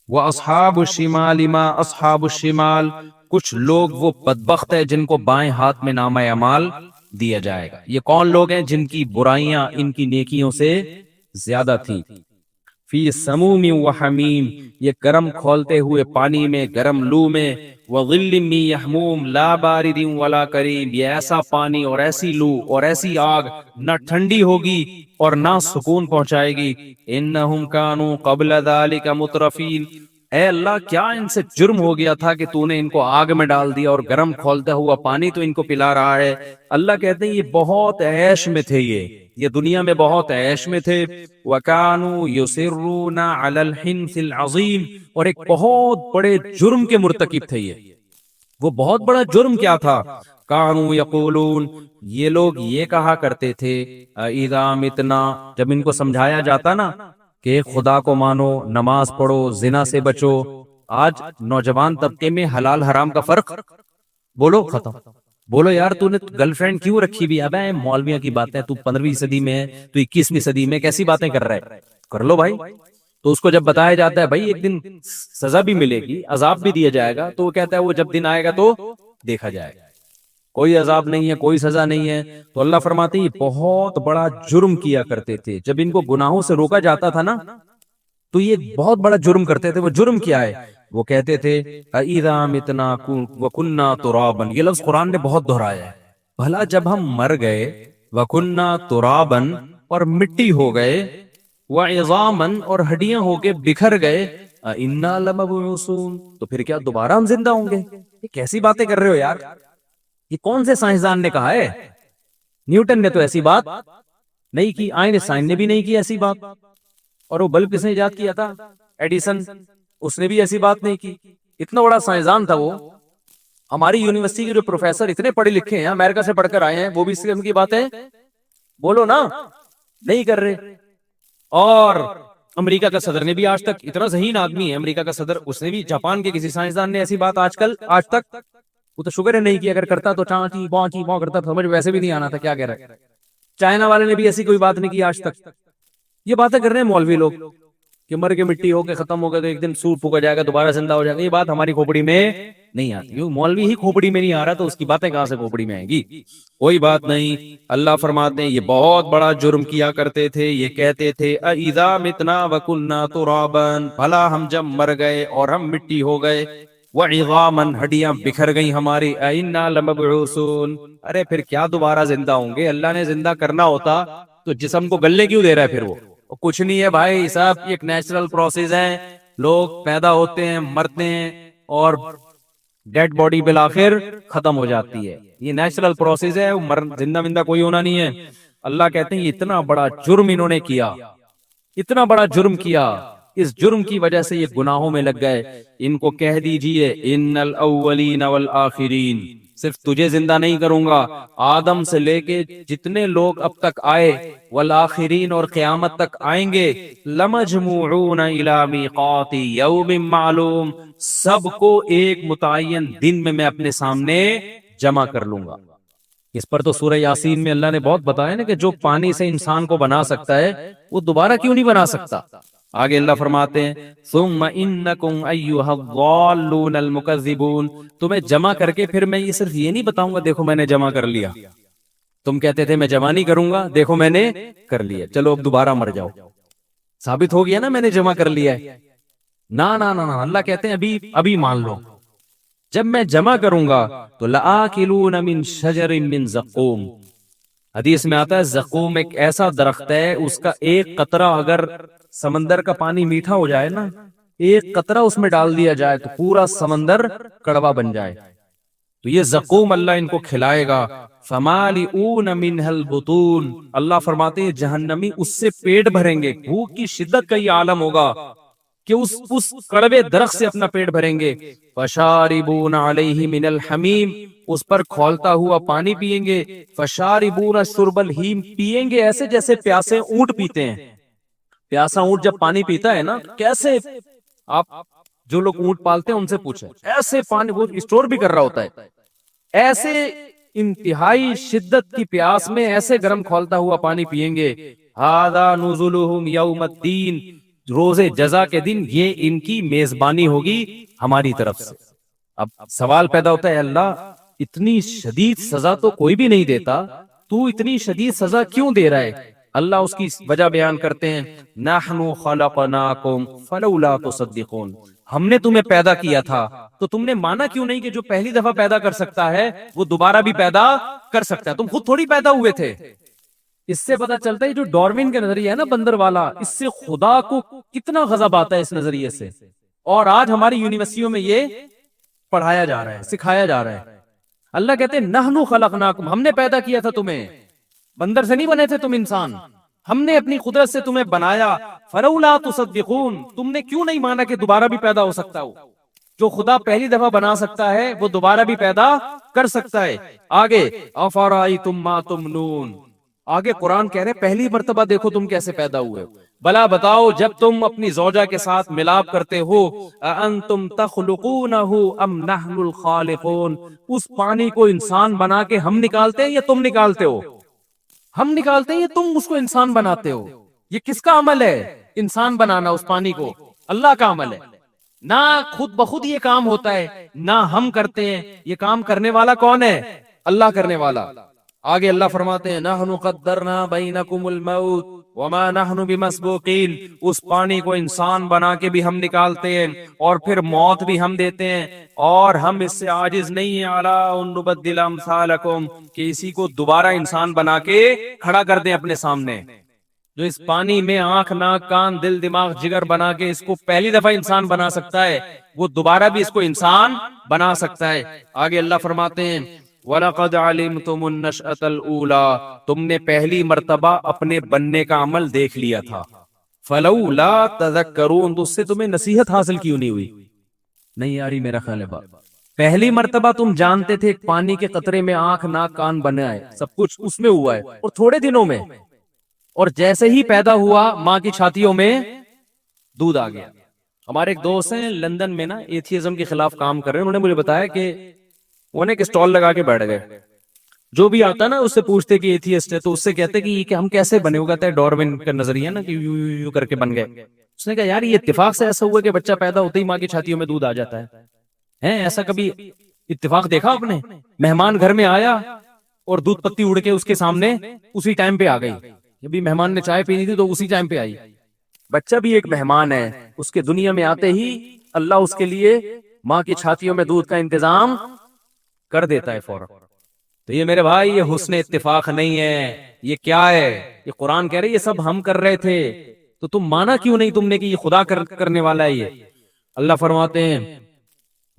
وَأَصْحَابُ الشِّمَالِ مَا أَصْحَابُ الشِّمَالِ، کچھ لوگ وہ بدبخت ہے جن کو بائیں ہاتھ میں نامہ اعمال دیا جائے گا۔ یہ کون لوگ ہیں؟ جن کی برائیاں ان کی نیکیوں سے زیادہ تھیں۔ فی سموم و حمیم، یہ گرم کھولتے ہوئے پانی میں، گرم لو میں، وظل من یحموم لا بارد ولا کریم، یہ ایسا پانی اور ایسی لو اور ایسی آگ نہ ٹھنڈی ہوگی اور نہ سکون پہنچائے گی۔ انہم کانوا قبل ذلک مترفین، اے اللہ کیا ان سے جرم ہو گیا تھا کہ تو نے ان کو آگ میں ڈال دیا اور گرم کھولتا ہوا پانی تو ان کو پلا رہا ہے۔ اللہ کہتے ہیں یہ بہت عیش میں تھے، یہ دنیا میں بہت عیش میں تھے۔ وَكَانُوا يُصِرُّونَ عَلَى الْحِنْثِ الْعَظِيمِ، اور ایک بہت بڑے جرم کے مرتکب تھے یہ۔ وہ بہت بڑا جرم کیا تھا؟ کانوا یقولون، یہ لوگ یہ کہا کرتے تھے، اذا متنا، جب ان کو سمجھایا جاتا نا کہ خدا کو مانو، نماز پڑھو، زنا سے بچو۔ آج نوجوان طبقے میں حلال حرام کا فرق بولو ختم۔ بولو یار تو نے گرل فرینڈ کیوں رکھی بھی؟ اب مولویوں کی باتیں، تو 15ویں صدی میں ہے، تو 21ویں صدی میں کیسی باتیں کر رہا ہے؟ کر لو بھائی۔ تو اس کو جب بتایا جاتا ہے بھائی ایک دن سزا بھی ملے گی، عذاب بھی دیا جائے گا، تو وہ کہتا ہے وہ جب دن آئے گا تو دیکھا جائے گا، کوئی عذاب نہیں ہے، کوئی سزا نہیں ہے۔ تو اللہ فرماتے ہیں یہ بہت بڑا جرم کیا کرتے تھے۔ جب ان کو گناہوں سے روکا جاتا تھا نا تو یہ بہت بڑا جرم کرتے تھے۔ وہ جرم کیا ہے؟ وہ کہتے تھے اذا متنا وکنا ترابا، یہ لفظ قرآن نے بہت دہرایا ہے۔ بھلا جب ہم مر گئے، وکنا ترابا، اور مٹی ہو گئے، وعظاما، اور ہڈیاں ہو کے بکھر گئے، انا لمبعوثون، تو پھر کیا دوبارہ ہم زندہ ہوں گے؟ یہ کیسی باتیں کر رہے ہو یار؟ یہ کون سے سائنسدان نے کہا ہے؟ نیوٹن نے تو ایسی بات نہیں کی، آئنسٹائن نے بھی نہیں کی ایسی بات، اور وہ بلب کس نے ایجاد کیا تھا؟ ایڈیسن، اس نے بھی ایسی بات نہیں کی۔ اتنا بڑا سائنسدان تھا وہ۔ ہماری یونیورسٹی کے جو پروفیسر اتنے پڑھے لکھے ہیں، امریکہ سے پڑھ کر آئے ہیں، وہ بھی اس قسم کی باتیں بولو نا نہیں کر رہے۔ اور امریکہ کا صدر نے بھی آج تک، اتنا ذہین آدمی ہے امریکہ کا صدر، اس نے بھی، جاپان کے کسی سائنسدان نے ایسی بات آج تک، وہ تو شکر ہے نہیں کی، اگر کرتا تو چانچی بانچی بان کرتا، سمجھ ویسے بھی نہیں آنا تھا کیا کہہ رہا ہے۔ چائنا والے نے بھی ایسی کوئی بات نہیں کی آج تک۔ یہ باتیں کر رہے ہیں مولوی لوگ کہ مر کے مٹی ہو کے ختم ہو گئے تو ایک دن سور پھونکا جائے گا، دوبارہ زندہ ہو جائے گا۔ یہ بات ہماری کھوپڑی میں نہیں آتی، مولوی ہی کھوپڑی میں نہیں آ رہا تو اس کی باتیں کہاں سے کھوپڑی میں آئیں گی؟ کوئی بات نہیں۔ اللہ فرماتے ہیں یہ بہت بڑا جرم کیا کرتے تھے، یہ کہتے تھے اذا متنا وکنا ترابا، بھلا ہم جب مر گئے اور ہم مٹی ہو گئے، وعظاما، ہڈیاں بکھر گئی ہماری، انا لمبعوثون، ارے پھر کیا دوبارہ زندہ ہوں گے؟ اللہ نے زندہ کرنا ہوتا تو جسم کو گلنے کیوں دے رہا ہے پھر وہ؟ کچھ نہیں ہے بھائی صاحب، یہ ایک نیچرل پروسیس ہے، لوگ پیدا ہوتے ہیں، مرتے ہیں، اور ڈیڈ باڈی بالآخر ختم ہو جاتی ہے۔ یہ نیچرل پروسیس ہے، زندہ مندہ کوئی ہونا نہیں ہے۔ اللہ کہتے ہیں اتنا بڑا جرم انہوں نے کیا، اتنا بڑا جرم کیا، اس جرم کی وجہ سے یہ گناہوں میں لگ گئے۔ ان کو کہہ دیجئے ان الاولین والآخرین، صرف تجھے زندہ نہیں کروں گا، آدم سے لے کے جتنے لوگ اب تک آئے، والآخرین، اور قیامت تک آئیں گے، لمجموعون الی میقات یوم معلوم، سب کو ایک متعین دن میں اپنے سامنے جمع کر لوں گا۔ اس پر تو سورہ یاسین میں اللہ نے بہت بتایا نا کہ جو پانی سے انسان کو بنا سکتا ہے وہ دوبارہ کیوں نہیں بنا سکتا؟ آگے اللہ فرماتے ہیں ثم انکم ایھا الضالون المکذبون، تمہیں جمع کر کے پھر میں یہ صرف یہ نہیں بتاؤں گا دیکھو میں نے جمع کر لیا، تم کہتے تھے میں جمع نہیں کروں گا، دیکھو میں نے کر لیا، چلو اب دوبارہ مر جاؤ، ثابت ہو گیا نا میں نے جمع کر لیا ہے۔ نا نا نا نا، اللہ کہتے ہیں ابھی مان لو، جب میں جمع کروں گا تو لآکلون من شجر من زقوم، حدیث میں آتا ہے زقوم ایک ایسا درخت ہے، اس کا ایک قطرہ اگر سمندر کا پانی میٹھا ہو جائے نا، ایک قطرہ اس میں ڈال دیا جائے تو پورا سمندر کڑوا بن جائے، تو یہ زقوم اللہ ان کو کھلائے گا۔ فمالئون منها البطون، اللہ فرماتے ہیں جہنمی اس سے پیٹ بھریں گے، بھوک کی شدت کا یہ عالم ہوگا کہ اس کڑوے درخت سے اپنا پیٹ بھریں گے۔ فشاربون علیہ من الحمیم، اس پر کھولتا ہوا پانی پیئیں گے۔ فشاربون شرب الہیم، پیئیں گے ایسے جیسے پیاسے اونٹ پیتے ہیں۔ پیاسا اونٹ جب پانی پیتا ہے نا کیسے، آپ جو لوگ اونٹ پالتے ہیں ان سے پوچھیں، ایسے پانی وہ اسٹور بھی کر رہا ہوتا ہے، ایسے انتہائی شدت کی پیاس میں ایسے گرم کھولتا ہوا پانی پیئیں گے۔ ھذا نزلھم یوم الدین، روز جزا کے دن یہ ان کی میزبانی ہوگی ہماری طرف سے۔ اب سوال پیدا ہوتا ہے اللہ اتنی شدید سزا تو کوئی بھی نہیں دیتا، تو اتنی شدید سزا کیوں دے رہا ہے؟ اللہ اس کی وجہ بیان کرتے ہیں، نحن خلقناکم فلولا تصدقون، ہم نے تمہیں پیدا کیا تھا تو تم نے مانا کیوں نہیں کہ جو پہلی دفعہ پیدا کر سکتا ہے وہ دوبارہ بھی پیدا کر سکتا ہے؟ تم خود تھوڑی پیدا ہوئے تھے۔ اس سے پتا چلتا ہے جو ڈارون کا نظریہ ہے نا بندر والا، اس سے خدا کو کتنا غضب آتا ہے اس نظریے سے، اور آج ہماری یونیورسٹیوں میں یہ پڑھایا جا رہا ہے، سکھایا جا رہا ہے۔ اللہ کہتے ہیں نحنو خلقناکم، ہم نے پیدا کیا تھا تمہیں، بندر سے نہیں بنے تھے تم انسان، ہم نے اپنی قدرت سے تمہیں بنایا۔ فلولا تصدقون، تم نے کیوں نہیں مانا کہ دوبارہ بھی پیدا ہو سکتا ہو؟ جو خدا پہلی دفعہ بنا سکتا ہے وہ دوبارہ بھی پیدا کر سکتا ہے۔ آگے افرائیتم ما تمنون، آگے قرآن کہہ رہے پہلی مرتبہ دیکھو تم کیسے پیدا ہوئے، بلا بتاؤ جب تم اپنی زوجہ کے ساتھ ملاپ کرتے ہو، اانتم تخلقونہ ام نحن الخالقون، اس پانی کو انسان بنا کے ہم نکالتے ہیں یا تم نکالتے ہو؟ ہم نکالتے ہیں یا تم اس کو انسان بناتے ہو؟ یہ کس کا عمل ہے انسان بنانا اس پانی کو؟ اللہ کا عمل ہے، نہ خود بخود یہ کام ہوتا ہے نہ ہم کرتے ہیں، یہ کام کرنے والا کون ہے؟ اللہ کرنے والا۔ آگے اللہ فرماتے ہیں نحن قدرنا بینکم الموت وما نحن بمسبوقین، اس پانی کو انسان بنا کے بھی ہم نکالتے ہیں اور پھر موت بھی ہم دیتے ہیں، اور ہم اس سے عاجز نہیں ہیں علی ان نبدل امثالکم، کہ اسی کو دوبارہ انسان بنا کے کھڑا کر دیں اپنے سامنے۔ جو اس پانی میں آنکھ ناک کان دل دماغ جگر بنا کے اس کو پہلی دفعہ انسان بنا سکتا ہے، وہ دوبارہ بھی اس کو انسان بنا سکتا ہے۔ آگے اللہ فرماتے ہیں وَلَقَدْ عَلِمْتُمُ النَّشْأَةَ الْأُولَىٰ، تم نے پہلی مرتبہ اپنے بننے کا عمل دیکھ لیا تھا، فَلَوْلَا تَذَكَّرُونَ، تو اس سے تمہیں نصیحت حاصل کیوں نہیں ہوئی؟ نہیں یاری میرا خیال ہے بات، پہلی مرتبہ تم جانتے تھے ایک پانی کے قطرے میں آنکھ ناک کان بنا ہے، سب کچھ اس میں ہوا ہے اور تھوڑے دنوں میں، اور جیسے ہی پیدا ہوا ماں کی چھاتیوں میں دودھ آ گیا۔ ہمارے ایک دوست ہیں لندن میں نا ایتھیزم کے خلاف کام کر رہے ہیں، انہوں نے مجھے بتایا کہ وہ نے ایک اسٹال لگا کے بیٹھ گئے، جو بھی آتا ہے نا اس سے پوچھتے کہ ایتھیسٹ ہے تو اس سے کہتے کہ ہم کیسے بنے، وہ کہتا ہے ڈارون کا نظریہ نا کہ یو یو یو کر کے بن گئے۔ اس نے کہا یار یہ اتفاق سے ایسا ہوا کہ بچہ پیدا ہوتے ہی ماں کی چھاتیوں میں دودھ آ جاتا ہے، ایسا کبھی اتفاق دیکھا آپ نے؟ مہمان گھر میں آیا اور دودھ پتی اڑ کے اس کے سامنے اسی ٹائم پہ آ گئی، جب مہمان نے چائے پینی تھی تو اسی ٹائم پہ آئی۔ بچہ بھی ایک مہمان ہے، اس کے دنیا میں آتے ہی اللہ اس کے لیے ماں کی چھاتیوں میں دودھ کا انتظام کر دیتا ہے فوراً۔ تو یہ میرے بھائی یہ حسن اتفاق نہیں ہے، یہ کیا ہے؟ یہ قرآن کہہ رہے یہ سب ہم کر رہے تھے، تو تم مانا کیوں نہیں تم نے کہ یہ خدا کرنے والا ہے؟ یہ اللہ فرماتے ہیں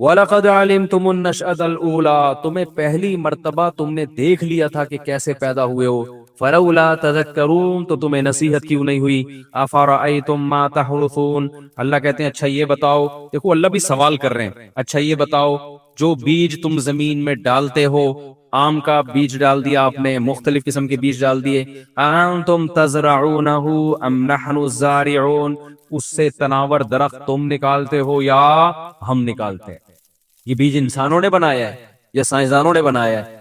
وَلَقَدْ عَلِمْتُمُ النَّشْأَةَ الْأُولَىٰ، تمہیں پہلی مرتبہ تم نے دیکھ لیا تھا کہ کیسے پیدا ہوئے ہو، فَلَوْلَا تَذَكَّرُونَ، تو تمہیں نصیحت کیوں نہیں ہوئی؟ أَفَرَأَيْتُم مَّا تَحْرُثُونَ، اللہ کہتے ہیں اچھا یہ بتاؤ، دیکھو اللہ بھی سوال کر رہے ہیں، اچھا یہ بتاؤ جو بیج تم زمین میں ڈالتے ہو، آم کا بیج ڈال دیا آپ نے، مختلف قسم کے بیج ڈال دیے، أَأَنتُمْ تَزْرَعُونَهُ أَمْ نَحْنُ الزَّارِعُونَ، اس سے تناور درخت تم نکالتے ہو یا ہم نکالتے ہیں؟ یہ بیج انسانوں نے بنایا ہے یا سائنسدانوں نے بنایا ہے؟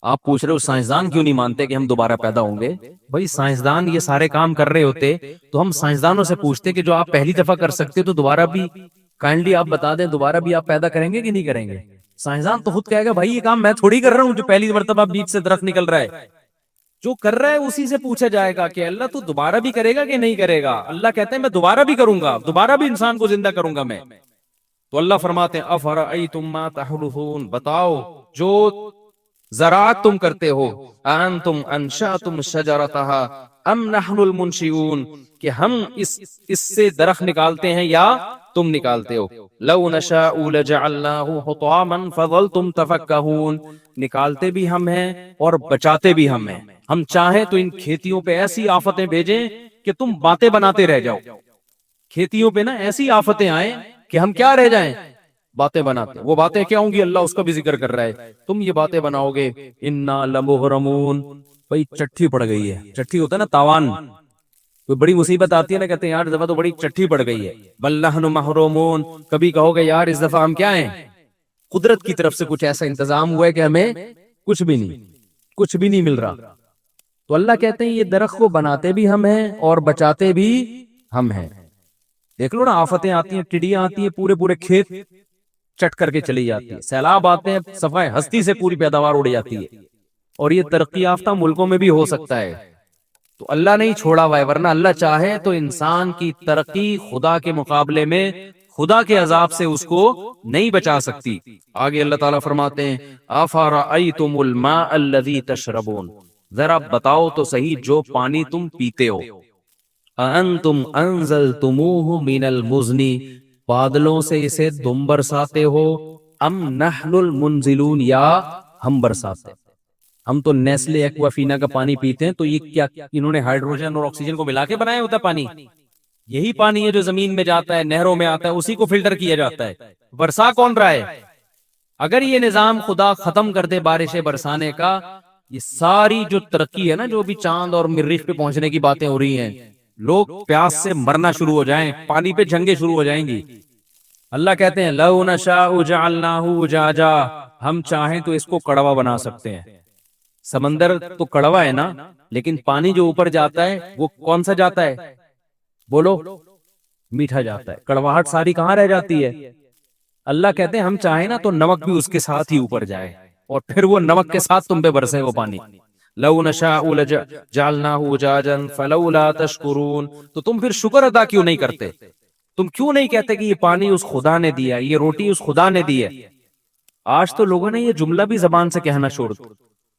آپ پوچھ رہے ہو سائنسدان کیوں نہیں مانتے کہ ہم دوبارہ پیدا ہوں گے؟ بھائی سائنسدان یہ سارے کام کر رہے ہوتے تو ہم سائنسدانوں سے پوچھتے کہ جو آپ پہلی دفعہ کر سکتے تو دوبارہ بھی کائنڈلی آپ بتا دیں دوبارہ بھی آپ پیدا کریں گے کہ نہیں کریں گے؟ سائنسدان تو خود کہے گا بھائی یہ کام میں تھوڑی کر رہا ہوں جو پہلی مرتبہ بیج سے درخت نکل رہا ہے، جو کر رہا ہے اسی سے پوچھا جائے گا کہ اللہ تو دوبارہ بھی کرے گا کہ نہیں کرے گا؟ اللہ کہتے ہیں میں دوبارہ بھی کروں گا، دوبارہ بھی انسان کو زندہ کروں گا میں۔ تو اللہ فرماتے ہیں افرأیتم ما تحرثون، بتاؤ جو زراعت تم کرتے ہو، انتم انشأتم شجرتها ام نحن المنشئون، کہ ہم اس سے درخت نکالتے ہیں یا تم نکالتے ہو؟ لو نشاء لجعلناه حطاما فظلتم تفکہون، نکالتے بھی ہم ہیں اور بچاتے بھی ہم ہیں، ہم چاہیں تو ان کھیتیوں پہ ایسی آفتیں بھیجیں کہ تم باتیں بناتے رہ جاؤ، کھیتیوں پہ نا ایسی آفتیں آئیں کہ ہم کیا رہ جائیں؟ باتیں بناتے۔ وہ باتیں کیا ہوں گی اللہ اس کا بھی ذکر کر رہا ہے، تم یہ باتیں بناؤ گے، انا لمغرمون، بھائی چٹھی پڑ گئی ہے، چٹھی ہوتا ہے نا تاوان، کوئی بڑی مصیبت آتی ہے نا کہتے ہیں یار اس دفعہ تو بڑی چٹھی پڑ گئی ہے، بل نحن محرومون، کبھی کہو گے یار اس دفعہ ہم کیا ہیں، قدرت کی طرف سے کچھ ایسا انتظام ہوا ہے کہ ہمیں کچھ بھی نہیں مل رہا۔ تو اللہ کہتے ہیں یہ درخت کو بناتے بھی ہم ہیں اور بچاتے بھی ہم ہیں۔ دیکھ لو نا, آفتیں آتی ہیں, ٹڈیاں آتی ہیں, پورے پورے کھیت چٹ کر کے چلی جاتی ہے, سیلاب آتے ہیں, صفائے ہستی سے پوری پیداوار اڑ جاتی ہے. اور یہ ترقی یافتہ ملکوں میں بھی ہو سکتا ہے. تو اللہ نہیں چھوڑا ہوا ہے, ورنہ اللہ چاہے تو انسان کی ترقی خدا کے مقابلے میں خدا کے عذاب سے اس کو نہیں بچا سکتی. آگے اللہ تعالیٰ فرماتے ہیں افرأیتم الماء الذی تشربون, ذرا بتاؤ تو صحیح جو پانی تم پیتے ہو, انتم انزلتموہ من المزن, بادلوں سے اسے تم برساتے ہو, ام نحن المنزلون, یا ہم برساتے ہیں. ہم تو نیسلے ایکوافینا کا پانی پیتے ہیں, تو یہ کیا انہوں نے ہائیڈروجن اور آکسیجن کو ملا کے بنایا ہوتا ہے پانی؟ یہی پانی ہے جو زمین میں جاتا ہے, نہروں میں آتا ہے, اسی کو فلٹر کیا جاتا ہے. برسا کون رہا ہے؟ اگر یہ نظام خدا ختم کر دے بارشیں برسانے کا, یہ ساری جو ترقی ہے نا, جو بھی چاند اور مریخ پہ پہنچنے کی باتیں ہو رہی ہیں, لوگ پیاس سے مرنا شروع ہو جائیں, پانی پہ جنگیں شروع ہو جائیں گی. اللہ کہتے ہیں لو نشاء جعلناہ اجاجا, ہم چاہیں تو اس کو کڑوا بنا سکتے ہیں. سمندر تو کڑوا ہے نا, لیکن پانی جو اوپر جاتا ہے وہ کون سا جاتا ہے؟ بولو, میٹھا جاتا ہے. کڑواہٹ ساری کہاں رہ جاتی ہے؟ اللہ کہتے ہیں ہم چاہیں نا تو نمک بھی اس کے ساتھ ہی اوپر جائے, اور پھر وہ نمک کے ساتھ تم پہ برسے وہ پانی. لو نشاء جعلناہ اجاجا فلولا تشکرون, تو تم پھر شکر ادا کیوں نہیں کرتے؟ تم کیوں نہیں کہتے کہ یہ پانی اس خدا نے دیا, یہ روٹی اس خدا نے دی ہے؟ آج تو لوگوں نے یہ جملہ بھی زبان سے کہنا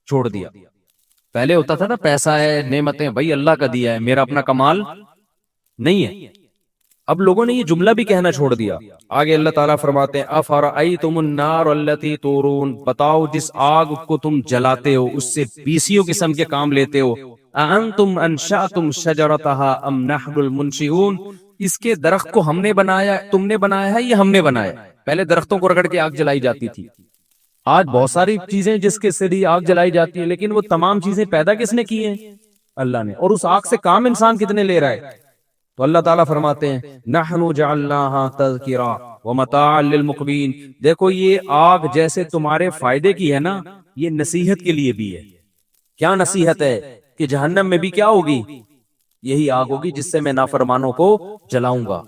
چھوڑ دیا. پہلے ہوتا تھا نا, پیسہ ہے, نعمتیں, بھائی اللہ کا دیا ہے, میرا اپنا کمال نہیں ہے. اب لوگوں نے یہ جملہ بھی کہنا چھوڑ دیا. آگے اللہ تعالیٰ فرماتے ہیں افرأیتم النار التی تورون, بتاؤ جس آگ کو تم جلاتے ہو, اس سے بیسیوں قسم کے کام لیتے ہو, اانتم انشأتم شجرتہا ام نحن المنشئون, اس کے درخت کو ہم نے بنایا, تم نے بنایا ہے یا ہم نے بنایا؟ پہلے درختوں کو رگڑ کے آگ جلائی جاتی تھی. آج بہت ساری چیزیں جس کے ذریعے آگ جلائی جاتی ہے, لیکن وہ تمام چیزیں پیدا کس نے کی ہیں؟ اللہ نے. اور اس آگ سے کام انسان کتنے لے رہا ہے؟ تو اللہ تعالیٰ فرماتے ہیں نحن جعلناها تذکرا ومتاعا للمقوین, دیکھو یہ آگ جیسے تمہارے فائدے کی ہے نا, یہ نصیحت کے لیے بھی ہے. کیا نصیحت ہے؟ کہ جہنم میں بھی کیا ہوگی؟ یہی آگ ہوگی جس سے میں نافرمانوں کو جلاؤں گا.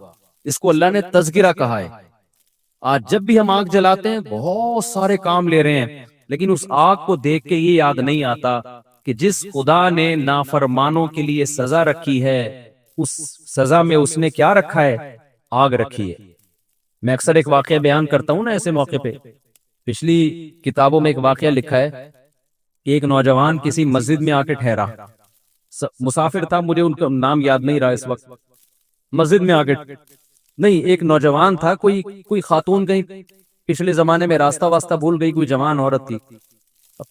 اس کو اللہ نے تذکرہ کہا ہے. آج جب بھی ہم آگ جلاتے ہیں بہت سارے کام لے رہے ہیں, لیکن اس آگ کو دیکھ کے یہ یاد نہیں آتا کہ جس خدا نے نافرمانوں کے لیے سزا رکھی ہے, اس سزا میں اس نے کیا رکھا ہے؟ آگ رکھی ہے. میں اکثر ایک واقعہ بیان کرتا ہوں نا ایسے موقع پہ. پچھلی کتابوں میں ایک واقعہ لکھا ہے کہ ایک نوجوان کسی مسجد میں آ کے ٹھہرا, مسافر تھا, مجھے ان کا نام یاد نہیں رہا اس وقت. مسجد میں آ کے نہیں, ایک نوجوان تھا, کوئی خاتون کہیں پچھلے زمانے میں راستہ واسطہ بھول گئی, کوئی جوان عورت تھی.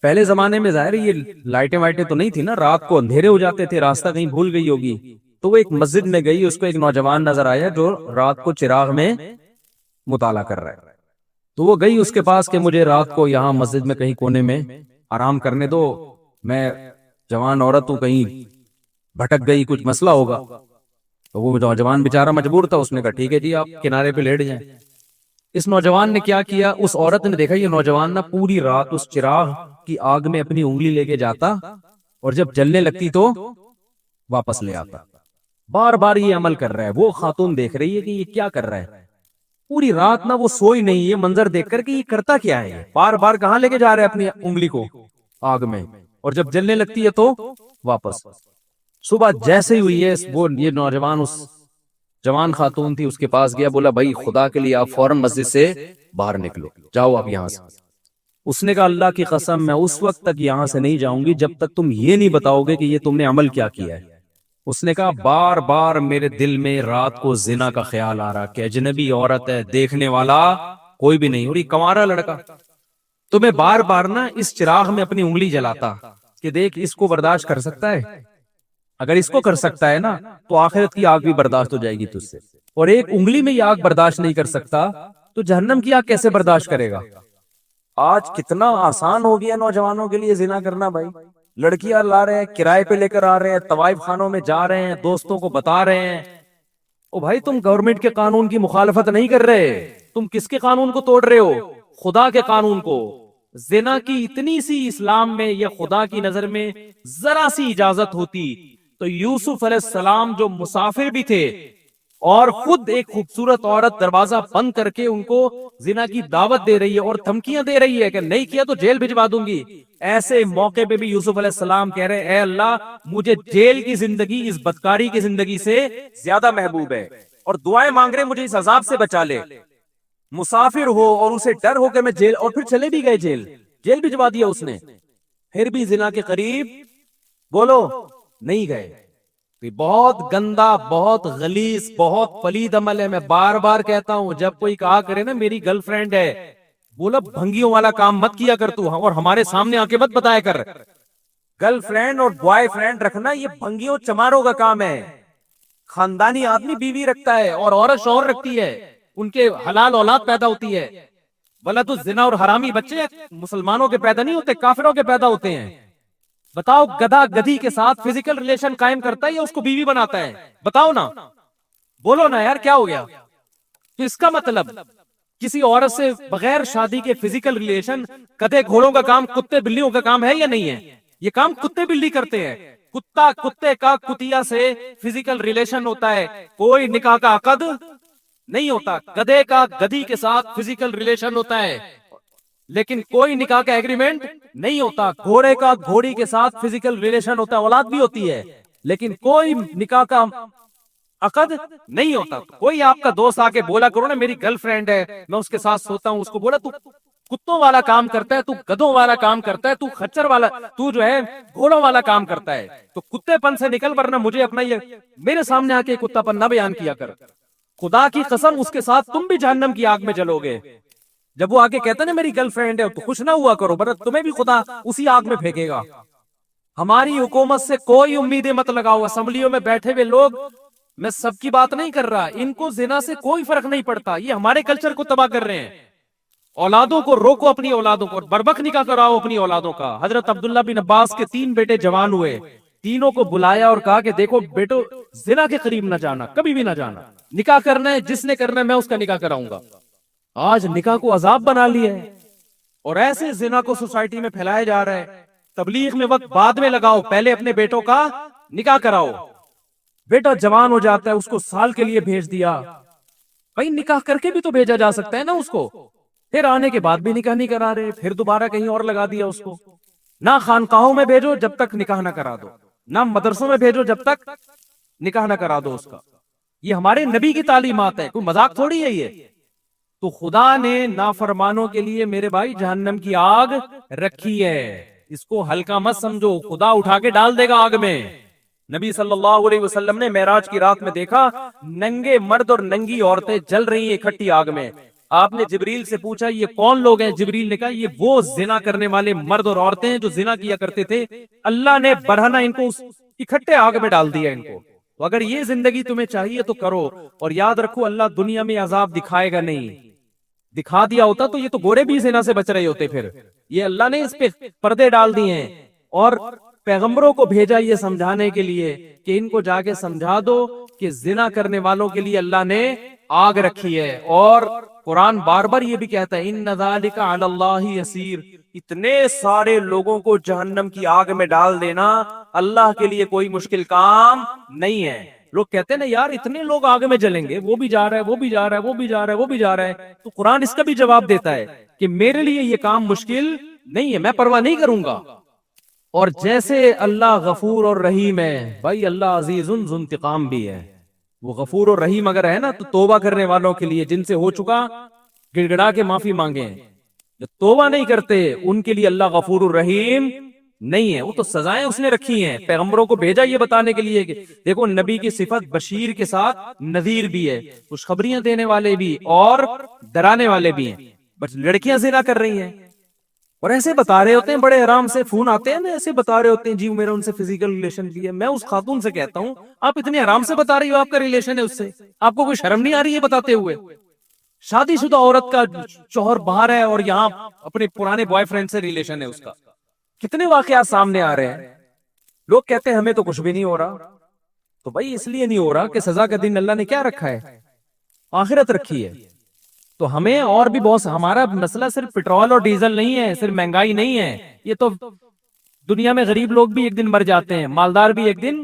پہلے زمانے میں ظاہر یہ لائٹیں وائٹیں تو نہیں تھی نا, رات کو اندھیرے ہو جاتے تھے, راستہ کہیں بھول گئی ہوگی. تو وہ ایک مسجد میں گئی, اس کو ایک نوجوان نظر آیا جو رات کو چراغ میں مطالعہ کر رہا ہے. تو وہ گئی اس کے پاس کہ مجھے رات کو یہاں مسجد میں کہیں کونے میں آرام کرنے دو, میں جوان عورت ہوں, کہیں بھٹک گئی, کچھ مسئلہ ہوگا. تو وہ نوجوان بیچارہ مجبور تھا, اس نے کہا ٹھیک ہے جی آپ کنارے پہ لیٹ جائیں. اس نوجوان نے کیا کیا, اس عورت نے دیکھا یہ نوجوان نا پوری رات اس چراغ کی آگ میں اپنی انگلی لے کے جاتا, اور جب جلنے لگتی تو واپس لے آتا. بار بار یہ عمل کر رہا ہے. وہ خاتون دیکھ رہی ہے کہ یہ کیا کر رہا ہے, پوری رات نہ وہ سوئی نہیں. یہ منظر دیکھ کر کہ یہ کرتا کیا ہے, بار بار کہاں لے کے جا رہا ہے اپنی انگلی کو آگ میں, اور جب جلنے لگتی ہے تو واپس. صبح جیسے ہی ہوئی ہے, وہ یہ نوجوان اس جوان خاتون تھی اس کے پاس گیا, بولا بھائی خدا کے لیے آپ فوراً مسجد سے باہر نکلو, جاؤ آپ یہاں سے. اس نے کہا اللہ کی قسم میں اس وقت تک یہاں سے نہیں جاؤں گی جب تک تم یہ نہیں بتاؤ گے کہ یہ تم نے عمل کیا کیا ہے. اس نے کہا بار بار میرے دل میں رات کو زنا کا خیال آ رہا کہ اجنبی عورت ہے, دیکھنے والا کوئی بھی نہیں, اور یہ کنوارا لڑکا. تو میں بار بار نا اس چراغ میں اپنی انگلی جلاتا کہ دیکھ اس کو برداشت کر سکتا ہے, اگر اس کو کر سکتا ہے نا تو آخرت کی آگ بھی برداشت ہو جائے گی تجھ سے, اور ایک انگلی میں یہ آگ برداشت نہیں کر سکتا تو جہنم کی آگ کیسے برداشت کرے گا. آج کتنا آسان ہو گیا نوجوانوں کے لیے زنا کرنا بھائی. لڑکیاں لا رہے ہیں, کرائے پہ لے کر آ رہے ہیں, طوائف خانوں میں جا رہے ہیں, دوستوں کو بتا رہے ہیں. او بھائی تم گورنمنٹ کے قانون کی مخالفت نہیں کر رہے, تم کس کے قانون کو توڑ رہے ہو؟ خدا کے قانون کو. زنا کی اتنی سی اسلام میں یا خدا کی نظر میں ذرا سی اجازت ہوتی تو یوسف علیہ السلام جو مسافر بھی تھے اور خود ایک خوبصورت عورت دروازہ بند کر کے ان کو زنا کی دعوت دے رہی ہے اور دھمکیاں دے رہی ہے کہ نہیں کیا تو جیل بھجوا دوں گی. ایسے موقع پہ بھی یوسف علیہ السلام کہہ رہے اے اللہ مجھے جیل کی زندگی اس بدکاری کی زندگی سے زیادہ محبوب ہے, اور دعائیں مانگ رہے مجھے اس عذاب سے بچا لے. مسافر ہو اور اسے ڈر ہو کہ میں جیل, اور پھر چلے بھی گئے جیل بھجوا دیا اس نے, پھر بھی زنا کے قریب بولو نہیں گئے. یہ بہت گندا, بہت غلیظ, بہت پلید عمل ہے. میں بار بار کہتا ہوں جب کوئی کہا کرے نا میری گرل فرینڈ ہے, بولا بھنگیوں والا کام مت کیا کر تو, اور ہمارے سامنے آ کے مت بتایا کر. گرل فرینڈ اور بوائے فرینڈ رکھنا یہ بھنگیوں چماروں کا کام ہے. خاندانی آدمی بیوی رکھتا ہے اور عورت شوہر رکھتی ہے, ان کے حلال اولاد پیدا ہوتی ہے. بلا تو زنا اور حرامی بچے مسلمانوں کے پیدا نہیں ہوتے, کافروں کے پیدا ہوتے ہیں. بتاؤ گدھا گدھی کے ساتھ فزیکل ریلیشن قائم کرتا ہے یا اس کو بیوی بناتا ہے؟ بتاؤ نا, بولو نا یار کیا ہو گیا. اس کا مطلب کسی عورت سے بغیر شادی کے فزیکل ریلیشن گدھے گھوڑوں کا کام, کتے بلیوں کا کام ہے یا نہیں ہے؟ یہ کام کتے بلی کرتے ہیں. کتا کتے کا کتیا سے فزیکل ریلیشن ہوتا ہے, کوئی نکاح کا عقد نہیں ہوتا. گدھے کا گدھی کے ساتھ فزیکل ریلیشن ہوتا ہے لیکن کوئی نکاح کا ایگریمنٹ نہیں ہوتا. گھوڑے کا گھوڑی کے ساتھ فزیکل ریلیشن ہوتا ہے, اولاد بھی ہوتی ہے, لیکن کوئی نکاح کا عقد نہیں ہوتا. کوئی آپ کا دوست آ کے بولا کرو نا میری گرل فرینڈ ہے میں اس کے ساتھ سوتا ہوں, اس کو بولا تو کتوں والا کام کرتا ہے, تو گدھوں والا کام کرتا ہے, تو خچر والا, تو جو ہے گھوڑوں والا کام کرتا ہے, تو کتے پن سے نکل, ورنہ مجھے اپنا یہ میرے سامنے آ کے کتا پن نہ بیان کیا کر. خدا کی قسم اس کے ساتھ تم بھی جہنم کی آگ میں جلو گے. جب وہ آگے کہتا ہے نا میری گرل فرینڈ ہے تو خوش نہ ہوا کرو, ورنہ تمہیں بھی خدا اسی آگ میں پھینکے گا. ہماری حکومت سے کوئی امیدیں مت لگاؤ. اسمبلیوں میں بیٹھے ہوئے لوگ, میں سب کی بات نہیں کر رہا, ان کو زنا سے کوئی فرق نہیں پڑتا. یہ ہمارے کلچر کو تباہ کر رہے ہیں. اولادوں کو روکو, اپنی اولادوں کو بربک نکاح کراؤ اپنی اولادوں کا. حضرت عبداللہ بن عباس کے 3 بیٹے جوان ہوئے, تینوں کو بلایا اور کہا کہ دیکھو بیٹو زنا کے قریب نہ جانا, کبھی بھی نہ جانا. نکاح کرنا ہے جس نے کرنا ہے میں اس کا نکاح کراؤں گا. آج نکاح کو عذاب بنا لیا ہے اور ایسے زنا کو سوسائٹی میں پھیلایا جا رہا ہے. تبلیغ میں وقت بعد میں لگاؤ, پہلے اپنے بیٹوں کا نکاح کراؤ. بیٹا جوان ہو جاتا ہے اس کو سال کے لیے بھیج دیا, بھائی نکاح کر کے بھی تو بھیجا جا سکتا ہے نا اس کو. پھر آنے کے بعد بھی نکاح نہیں کرا رہے, پھر دوبارہ کہیں اور لگا دیا اس کو. نہ خانقاہوں میں بھیجو جب تک نکاح نہ کرا دو, نہ مدرسوں میں بھیجو جب تک نکاح نہ کرا دو اس کا. یہ ہمارے نبی کی تعلیمات ہے, کوئی مذاق تھوڑی ہے یہ. تو خدا نے نافرمانوں کے لیے میرے بھائی جہنم کی آگ رکھی ہے, اس کو ہلکا مت سمجھو, خدا اٹھا کے ڈال دے گا آگ میں. نبی صلی اللہ علیہ وسلم نے معراج کی رات میں دیکھا ننگے مرد اور ننگی عورتیں جل رہی ہیں اکٹھی آگ میں. آپ نے جبریل سے پوچھا یہ کون لوگ ہیں؟ جبریل نے کہا یہ وہ زنا کرنے والے مرد اور عورتیں ہیں جو زنا کیا کرتے تھے, اللہ نے برہنہ ان کو اکٹھے آگ میں ڈال دیا ان کو. تو اگر یہ زندگی تمہیں چاہیے تو کرو, اور یاد رکھو اللہ دنیا میں عذاب دکھائے گا نہیں. دکھا دیا ہوتا تو یہ تو گورے بھی زنا سے بچ رہے ہوتے. پھر یہ اللہ نے اس پہ پردے ڈال دیے ہیں, اور پیغمبروں کو بھیجا یہ سمجھانے کے لیے کہ ان کو جا کے سمجھا دو کہ زنا کرنے والوں کے لیے اللہ نے آگ رکھی ہے. اور قرآن بار بار یہ بھی کہتا ہے ان ذالک علی اللہ یسیر, اتنے سارے لوگوں کو جہنم کی آگ میں ڈال دینا اللہ کے لیے کوئی مشکل کام نہیں ہے. لوگ کہتے ہیں نا یار اتنے لوگ آگ میں جلیں گے, وہ بھی جا رہا ہے, وہ بھی جا رہا ہے, وہ بھی جا رہا ہے, وہ بھی جا رہا ہے. تو قرآن اس کا بھی جواب دیتا ہے کہ میرے لیے یہ کام مشکل نہیں ہے, میں پرواہ نہیں کروں گا. اور جیسے اللہ غفور اور رحیم ہے, بھائی اللہ عزیز ذو انتقام بھی ہے. وہ غفور اور رحیم اگر ہے نا تو توبہ کرنے والوں کے لیے جن سے ہو چکا گڑ گڑا کے معافی مانگے. جو توبہ نہیں کرتے ان کے لیے اللہ غفور الرحیم نہیں ہے. وہ تو سزائیں اس نے رکھی ہیں, پیغمبروں کو بھیجا یہ بتانے کے لیے کہ دیکھو نبی کی صفت بشیر کے ساتھ نذیر بھی ہے, خوشخبریاں دینے والے بھی اور ڈرانے والے بھی ہیں. بس لڑکیاں زنا کر رہی ہیں اور ایسے بتا رہے ہوتے ہیں, بڑے آرام سے فون آتے ہیں, ایسے بتا رہے ہوتے ہیں جی میرا ان سے فزیکل ریلیشن بھی ہے. میں اس خاتون سے کہتا ہوں آپ اتنے آرام سے بتا رہی ہو آپ کا ریلیشن ہے اس سے, آپ کو کوئی شرم نہیں آ رہی ہے بتاتے ہوئے؟ شادی شدہ عورت کا شوہر باہر ہے اور یہاں اپنے پرانے بوائے فرینڈ سے ریلیشن ہے اس کا. کتنے واقعات سامنے آ رہے ہیں. لوگ کہتے ہیں ہمیں تو کچھ بھی نہیں ہو رہا. تو بھائی اس لیے نہیں ہو رہا کہ سزا کا دن اللہ نے کیا رکھا ہے؟ آخرت رکھی ہے. تو ہمیں اور بھی بہت, ہمارا مسئلہ صرف پیٹرول اور ڈیزل نہیں ہے, صرف مہنگائی نہیں ہے. یہ تو دنیا میں غریب لوگ بھی ایک دن مر جاتے ہیں, مالدار بھی ایک دن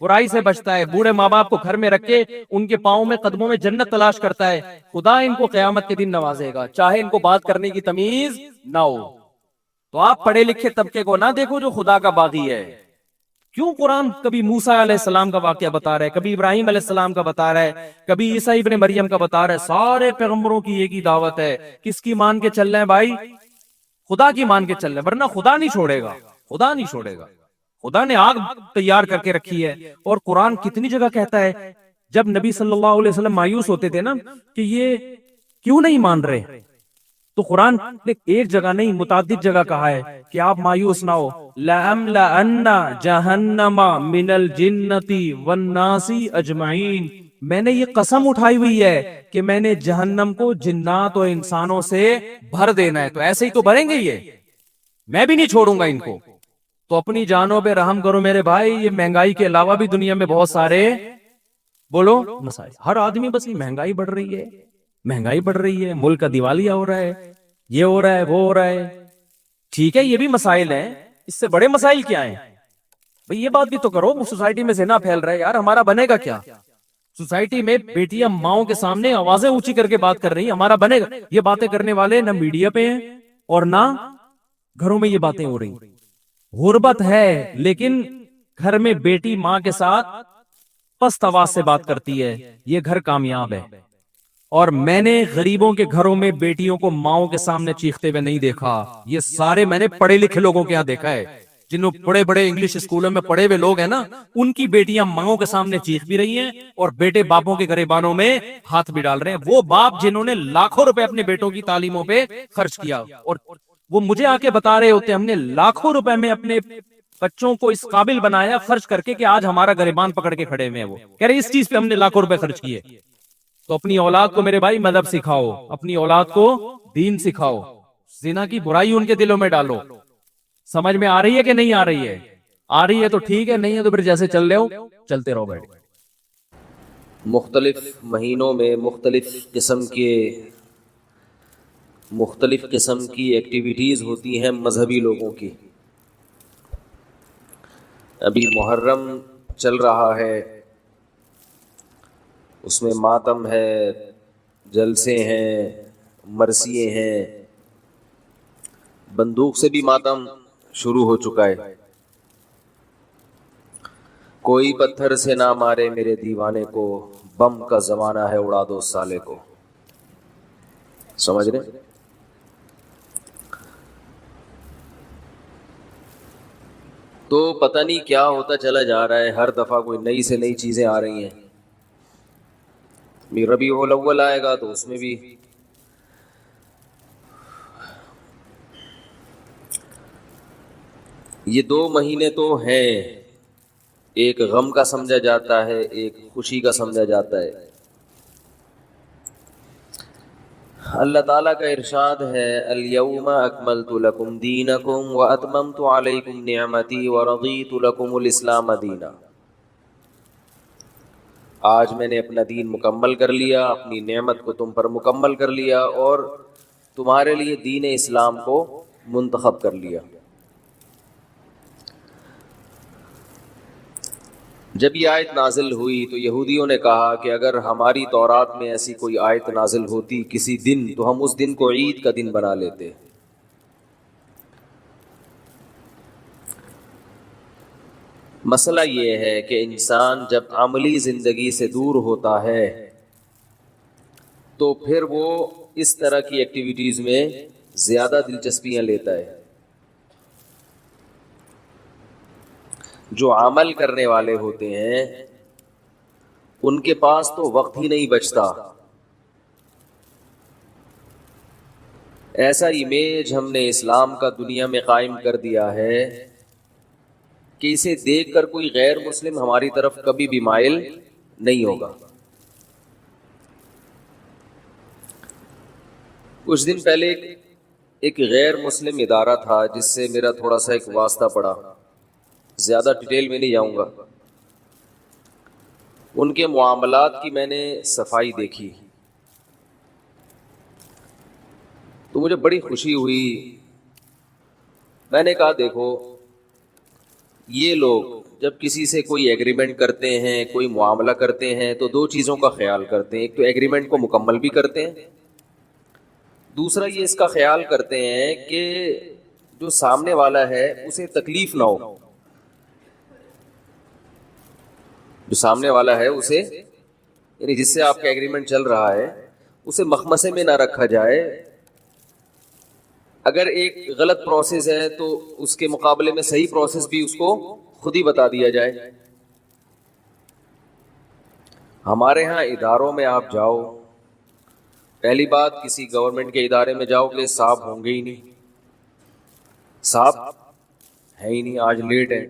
برائی سے بچتا ہے, بوڑھے ماں باپ کو گھر میں رکھ کے ان کے پاؤں میں قدموں میں جنت تلاش کرتا ہے, خدا ان کو قیامت کے دن نوازے گا, چاہے ان کو بات کرنے کی تمیز نہ ہو. تو آپ پڑھے لکھے طبقے کو نہ دیکھو جو خدا کا باغی ہے. کیوں قرآن کبھی موسیٰ علیہ السلام کا واقعہ بتا رہا ہے, کبھی ابراہیم علیہ السلام کا بتا رہا ہے, کبھی عیسیٰ ابن مریم کا بتا رہا ہے. سارے پیغمبروں کی ایک ہی دعوت ہے, کس کی مان کے چل رہے ہیں بھائی؟ خدا کی مان کے چل رہے ہیں, ورنہ خدا نہیں چھوڑے گا, خدا نہیں چھوڑے گا. خدا نے آگ تیار کر کے رکھی ہے. اور قرآن کتنی جگہ کہتا ہے, جب نبی صلی اللہ علیہ وسلم مایوس ہوتے تھے نا کہ یہ کیوں نہیں مان رہے, تو قرآن نے ایک جگہ نہیں متعدد جگہ کہا ہے کہ آپ مایوس نہ ہو. لَأَمْلَأَنَّ جَهَنَّمَ مِنَ الْجِنَّةِ وَالنَّاسِ أَجْمَعِينَ, میں نے یہ قسم اٹھائی ہوئی ہے کہ میں نے جہنم کو جنات اور انسانوں سے بھر دینا ہے. تو ایسے ہی تو بھریں گے, یہ میں بھی نہیں چھوڑوں گا ان کو. تو اپنی جانوں پہ رحم کرو میرے بھائی. یہ مہنگائی کے علاوہ بھی دنیا میں بہت سارے بولو مسائل. ہر آدمی بس مہنگائی بڑھ رہی ہے, مہنگائی بڑھ رہی ہے, ملک کا دیوالیہ ہو رہا ہے, یہ ہو رہا ہے, وہ ہو رہا ہے. ٹھیک ہے یہ بھی مسائل ہیں, اس سے بڑے مسائل کیا ہیں بھئی؟ یہ بات بھی تو کرو, سوسائٹی میں زنا پھیل رہا ہے یار, ہمارا بنے گا کیا؟ سوسائٹی میں بیٹیاں ماؤں کے سامنے آوازیں اونچی کر کے بات کر رہی ہیں, ہمارا بنے گا؟ یہ باتیں کرنے والے نہ میڈیا پہ ہیں اور نہ گھروں میں یہ باتیں ہو رہی. غربت ہے لیکن گھر میں بیٹی ماں کے ساتھ پست آواز سے بات کرتی ہے, یہ گھر کامیاب ہے. اور میں نے غریبوں کے گھروں میں بیٹیوں کو ماؤں کے سامنے چیختے ہوئے نہیں دیکھا. یہ سارے میں نے پڑھے لکھے لوگوں کے یہاں دیکھا ہے, جنہوں بڑے بڑے انگلش اسکولوں میں پڑھے ہوئے لوگ ہیں نا, ان کی بیٹیاں ماؤں کے سامنے چیخ بھی رہی ہیں اور بیٹے باپوں کے گریبانوں میں ہاتھ بھی ڈال رہے ہیں. وہ باپ جنہوں نے لاکھوں روپے اپنے بیٹوں کی تعلیموں پہ خرچ کیا, اور وہ مجھے آ کے بتا رہے ہوتے ہم نے لاکھوں روپے میں اپنے بچوں کو اس قابل بنایا خرچ کر کے کہ آج ہمارا گریبان پکڑ کے کھڑے ہوئے ہیں. وہ کہہ رہے اس چیز پہ ہم نے لاکھوں روپے خرچ کیے. تو اپنی اولاد کو میرے بھائی مذہب سکھاؤ, اپنی اولاد کو دین سکھاؤ, زنا کی برائی ان کے دلوں میں ڈالو. سمجھ میں آ رہی ہے کہ نہیں آ رہی ہے؟ آ رہی ہے تو ٹھیک ہے, نہیں ہے تو پھر جیسے چل رہے ہو چلتے رہو بیٹھ. مختلف مہینوں میں مختلف قسم کی ایکٹیویٹیز ہوتی ہیں مذہبی لوگوں کی. ابھی محرم چل رہا ہے, اس میں ماتم ہے, جلسے ہیں, مرثیے ہیں, بندوق سے بھی ماتم شروع ہو چکا ہے. کوئی پتھر سے نہ مارے میرے دیوانے کو, بم کا زمانہ ہے اڑا دو سالے کو. سمجھ رہے؟ تو پتہ نہیں کیا ہوتا چلا جا رہا ہے, ہر دفعہ کوئی نئی سے نئی چیزیں آ رہی ہیں. ربیع الاول آئے گا تو اس میں بھی یہ 2 مہینے تو ہیں, ایک غم کا سمجھا جاتا ہے, ایک خوشی کا سمجھا جاتا ہے. اللہ تعالیٰ کا ارشاد ہے, الیوم اکملت لکم دینکم واتممت علیکم نعمتی ورضیت لکم الاسلام دینا. آج میں نے اپنا دین مکمل کر لیا, اپنی نعمت کو تم پر مکمل کر لیا اور تمہارے لیے دین اسلام کو منتخب کر لیا. جب یہ آیت نازل ہوئی تو یہودیوں نے کہا کہ اگر ہماری تورات میں ایسی کوئی آیت نازل ہوتی کسی دن تو ہم اس دن کو عید کا دن بنا لیتے. مسئلہ یہ ہے کہ انسان جب عملی زندگی سے دور ہوتا ہے تو پھر وہ اس طرح کی ایکٹیویٹیز میں زیادہ دلچسپیاں لیتا ہے. جو عمل کرنے والے ہوتے ہیں ان کے پاس تو وقت ہی نہیں بچتا. ایسا امیج ہم نے اسلام کا دنیا میں قائم کر دیا ہے کہ اسے دیکھ کر کوئی غیر مسلم ہماری طرف کبھی بھی مائل نہیں ہوگا. کچھ دن پہلے ایک غیر مسلم ادارہ تھا جس سے میرا تھوڑا سا ایک واسطہ پڑا, زیادہ ڈیٹیل میں نہیں جاؤں گا. ان کے معاملات کی میں نے صفائی دیکھی تو مجھے بڑی خوشی ہوئی. میں نے کہا دیکھو یہ لوگ جب کسی سے کوئی ایگریمنٹ کرتے ہیں, کوئی معاملہ کرتے ہیں, تو دو چیزوں کا خیال کرتے ہیں. ایک تو ایگریمنٹ کو مکمل بھی کرتے ہیں, دوسرا یہ اس کا خیال کرتے ہیں کہ جو سامنے والا ہے اسے تکلیف نہ ہو. جو سامنے والا ہے اسے, یعنی جس سے آپ کا ایگریمنٹ چل رہا ہے, اسے مخمسے میں نہ رکھا جائے. اگر ایک غلط پروسیس ہے تو اس کے مقابلے میں صحیح پروسیس بھی اس کو خود ہی بتا دیا جائے. ہمارے ہاں اداروں میں آپ جاؤ, پہلی بات کسی گورنمنٹ کے ادارے میں جاؤ کہ صاحب ہوں گے ہی نہیں, صاحب ہے ہی نہیں, آج لیٹ ہے.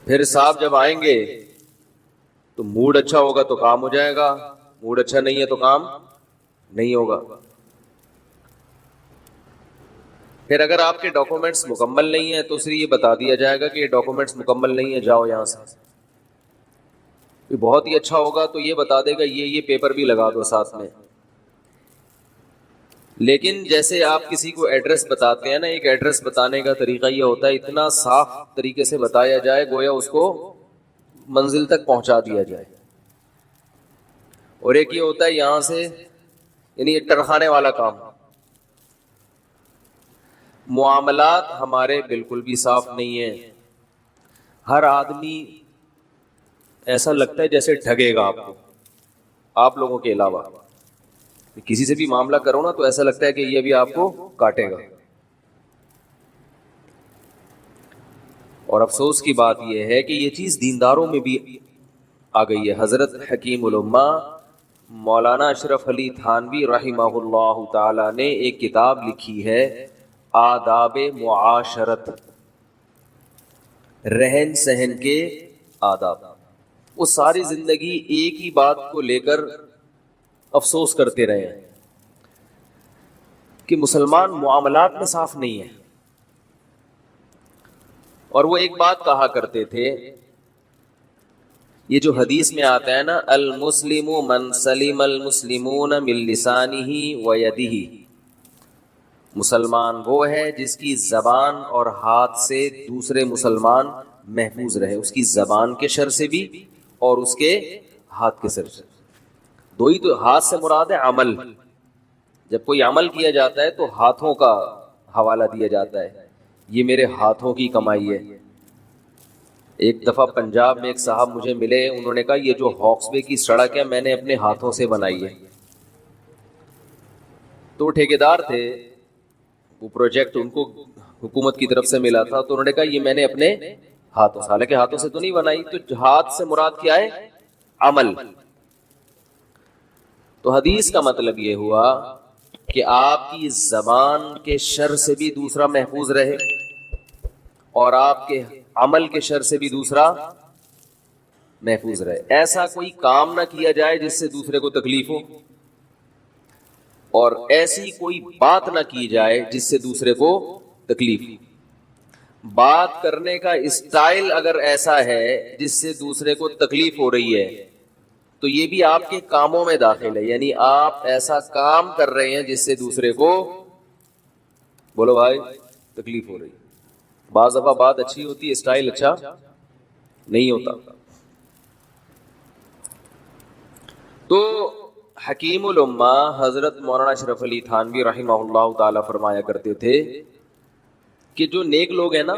پھر صاحب جب آئیں گے تو موڈ اچھا ہوگا تو کام ہو جائے گا, موڈ اچھا نہیں ہے تو کام نہیں ہوگا. پھر اگر آپ کے ڈاکومنٹس مکمل نہیں ہیں تو صرف یہ بتا دیا جائے گا کہ یہ ڈاکومنٹس مکمل نہیں ہیں, جاؤ یہاں سے. بہت ہی اچھا ہوگا تو یہ بتا دے گا یہ پیپر بھی لگا دو ساتھ میں. لیکن جیسے آپ کسی کو ایڈریس بتاتے ہیں نا, ایک ایڈریس بتانے کا طریقہ یہ ہوتا ہے اتنا صاف طریقے سے بتایا جائے گویا اس کو منزل تک پہنچا دیا جائے. اور ایک یہ ہوتا ہے یہاں سے, یعنی ایک ٹرخانے والا کام. معاملات ہمارے بالکل بھی صاف نہیں ہیں. ہر آدمی ایسا لگتا ہے جیسے ٹھگے گا آپ کو, آپ لوگوں کے علاوہ. کسی سے بھی معاملہ کرو نا تو ایسا لگتا ہے کہ یہ بھی آپ کو کاٹے گا. اور افسوس کی بات یہ ہے کہ یہ چیز دینداروں میں بھی آ گئی ہے. حضرت حکیم الامہ مولانا اشرف علی تھانوی رحمہ اللہ تعالی نے ایک کتاب لکھی ہے, آداب معاشرت, رہن سہن کے آداب. وہ ساری زندگی ایک ہی بات کو لے کر افسوس کرتے رہے ہیں کہ مسلمان معاملات میں صاف نہیں ہے. اور وہ ایک بات کہا کرتے تھے, یہ جو حدیث میں آتا ہے نا, المسلم من سلم المسلمون من لسانہ و یدہ, مسلمان وہ ہے جس کی زبان اور ہاتھ سے دوسرے مسلمان محفوظ رہے, اس کی زبان کے شر سے بھی اور اس کے ہاتھ کے شر سے. دو ہی تو, ہاتھ سے مراد ہے عمل. جب کوئی عمل کیا جاتا ہے تو ہاتھوں کا حوالہ دیا جاتا ہے, یہ میرے ہاتھوں کی کمائی ہے. ایک دفعہ پنجاب میں ایک صاحب مجھے ملے, انہوں نے کہا یہ جو ہاکس وے کی سڑک ہے میں نے اپنے ہاتھوں سے بنائی ہے. تو ٹھیکیدار تھے, وہ پروجیکٹ ان کو حکومت کی طرف سے ملا تھا, تو انہوں نے کہا یہ میں نے اپنے ہاتھوں سے, حالانکہ ہاتھوں سے تو نہیں بنائی. تو ہاتھ سے مراد کیا ہے؟ عمل. تو حدیث کا مطلب یہ ہوا کہ آپ کی زبان کے شر سے بھی دوسرا محفوظ رہے اور آپ کے عمل کے شر سے بھی دوسرا محفوظ رہے. ایسا کوئی کام نہ کیا جائے جس سے دوسرے کو تکلیف ہو, اور ایسی کوئی بات نہ کی جائے جس سے دوسرے کو تکلیف. بات کرنے کا اسٹائل اگر ایسا ہے جس سے دوسرے کو تکلیف ہو رہی ہے تو یہ بھی آپ کے کاموں میں داخل ہے, یعنی آپ ایسا کام کر رہے ہیں جس سے دوسرے کو, بولو بھائی, تکلیف ہو رہی. بعض دفعہ بات اچھی ہوتی ہے, اسٹائل اچھا نہیں ہوتا. تو حکیم الامہ حضرت مولانا اشرف علی تھانوی رحمہ اللہ تعالی فرمایا کرتے تھے کہ جو نیک لوگ ہیں نا,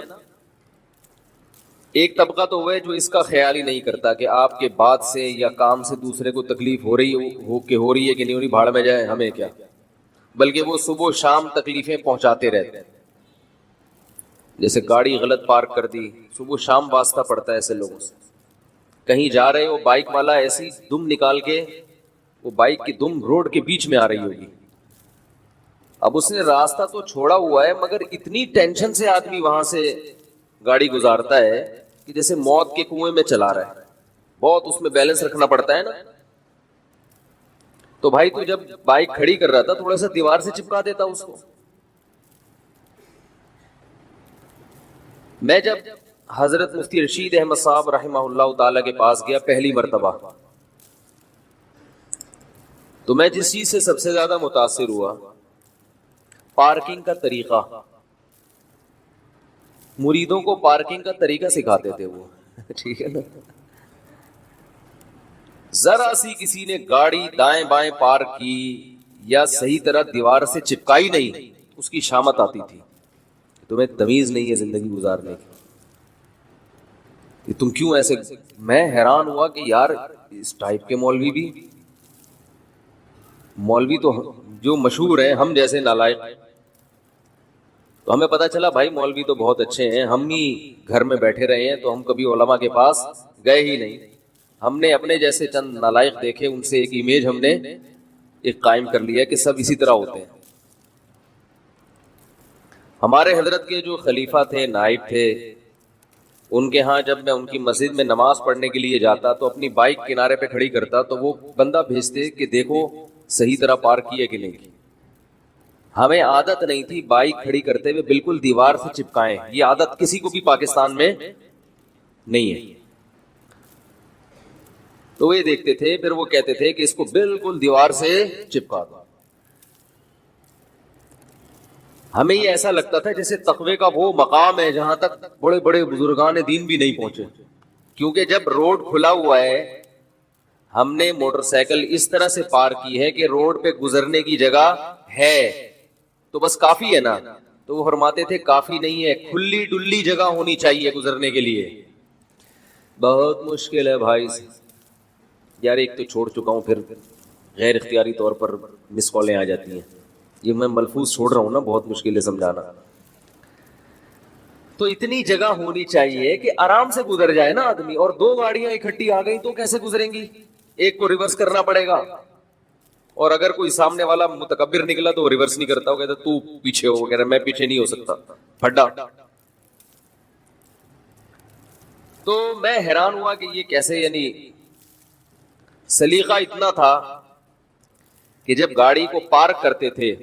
ایک طبقہ تو وہ ہے جو اس کا خیال ہی نہیں کرتا کہ آپ کے بات سے یا کام سے دوسرے کو تکلیف ہو رہی ہے کہ نہیں ہو رہی, بھاڑ میں جائے ہمیں کیا, بلکہ وہ صبح و شام تکلیفیں پہنچاتے رہتے ہیں. جیسے گاڑی غلط پارک کر دی, صبح و شام واسطہ پڑتا ہے ایسے لوگوں سے. کہیں جا رہے ہو, بائک والا ایسی دم نکال کے, وہ بائک کی دم روڈ کے بیچ میں آ رہی ہوگی, اب اس نے راستہ تو چھوڑا ہوا ہے مگر اتنی ٹینشن سے آدمی وہاں سے گاڑی گزارتا ہے کہ جیسے موت کے کنویں میں چلا رہا ہے. بہت اس میں بیلنس رکھنا پڑتا ہے نا. تو بھائی تو جب بائک کھڑی کر رہا تھا تھوڑا سا دیوار سے چپکا دیتا اس کو. میں جب حضرت مفتی رشید احمد صاحب رحمہ اللہ تعالی کے پاس گیا پہلی مرتبہ, تو میں جس چیز سے سب سے زیادہ متاثر ہوا, پارکنگ کا طریقہ. مریدوں کو پارکنگ کا طریقہ سکھاتے تھے وہ ٹھیک ہے نا. ذرا سی کسی نے گاڑی دائیں بائیں پارک کی یا صحیح طرح دیوار سے چپکائی نہیں, اس کی شامت آتی تھی. تمہیں تمیز نہیں ہے زندگی گزارنے کی, تم کیوں ایسے. میں حیران ہوا کہ یار اس ٹائپ کے مولوی بھی, مولوی تو جو مشہور ہیں ہم جیسے نالائق. تو ہمیں پتا چلا بھائی مولوی تو بہت اچھے ہیں, ہم ہی گھر میں بیٹھے رہے ہیں تو ہم کبھی علماء کے پاس گئے ہی نہیں. ہم نے اپنے جیسے چند نالائق دیکھے, ان سے ایک امیج ہم نے ایک قائم کر لیا کہ سب اسی طرح ہوتے ہیں. ہمارے حضرت کے جو خلیفہ تھے, نائب تھے, ان کے ہاں جب میں ان کی مسجد میں نماز پڑھنے کے لیے جاتا تو اپنی بائک کنارے پہ کھڑی کرتا تو وہ بندہ بھیجتے کہ دیکھو صحیح طرح پارک کیے کہ نہیں. ہمیں عادت نہیں تھی بائک کھڑی کرتے ہوئے بالکل دیوار سے چپکائیں, یہ عادت کسی کو بھی پاکستان میں نہیں ہے. تو وہ یہ دیکھتے تھے, پھر وہ کہتے تھے کہ اس کو بالکل دیوار سے چپکا دو. ہمیں یہ ایسا لگتا تھا جیسے تقوی کا وہ مقام ہے جہاں تک بڑے بڑے بزرگان دین بھی نہیں پہنچے, کیونکہ جب روڈ کھلا ہوا ہے ہم نے موٹر سائیکل اس طرح سے پار کی ہے کہ روڈ پہ گزرنے کی جگہ ہے تو بس کافی ہے نا. تو وہ فرماتے تھے کافی نہیں ہے, کھلی ڈلی جگہ ہونی چاہیے گزرنے کے لیے. بہت مشکل ہے بھائی یار, ایک تو چھوڑ چکا ہوں, پھر غیر اختیاری طور پر مس کالیں آ جاتی ہیں. یہ میں ملفوظ چھوڑ رہا ہوں نا, بہت مشکل ہے سمجھانا. تو اتنی جگہ ہونی چاہیے کہ آرام سے گزر جائے نا آدمی, اور دو گاڑیاں اکٹھی آ گئی تو کیسے گزریں گی, ایک کو ریورس کرنا پڑے گا. اور اگر کوئی سامنے والا متکبر نکلا تو وہ ریورس نہیں کرتا, وہ کہتا تو پیچھے ہو, کہہ رہا میں پیچھے نہیں ہو سکتا, پھڈا. تو میں حیران ہوا کہ یہ کیسے, یعنی سلیقہ اتنا تھا کہ جب گاڑی کو پارک کرتے تھے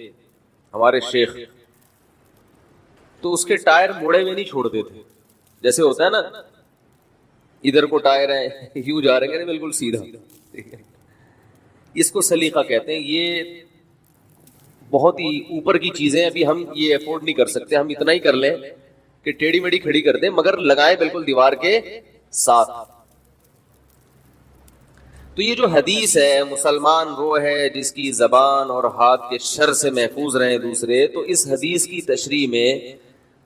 ہمارے شیخ تو اس کے ٹائر مڑے ہوئے نہیں چھوڑتے تھے. جیسے ہوتا ہے نا ادھر کو ٹائر ہے یوں جا رہے ہیں بالکل سیدھا, اس کو سلیقہ کہتے ہیں. یہ بہت ہی اوپر کی چیزیں, ابھی ہم یہ افورڈ نہیں کر سکتے. ہم اتنا ہی کر لیں کہ ٹیڑھی میڑھی کھڑی کر دیں مگر لگائے بالکل دیوار کے ساتھ. تو یہ جو حدیث ہے, مسلمان وہ ہے جس کی زبان اور ہاتھ کے شر سے محفوظ رہیں دوسرے, تو اس حدیث کی تشریح میں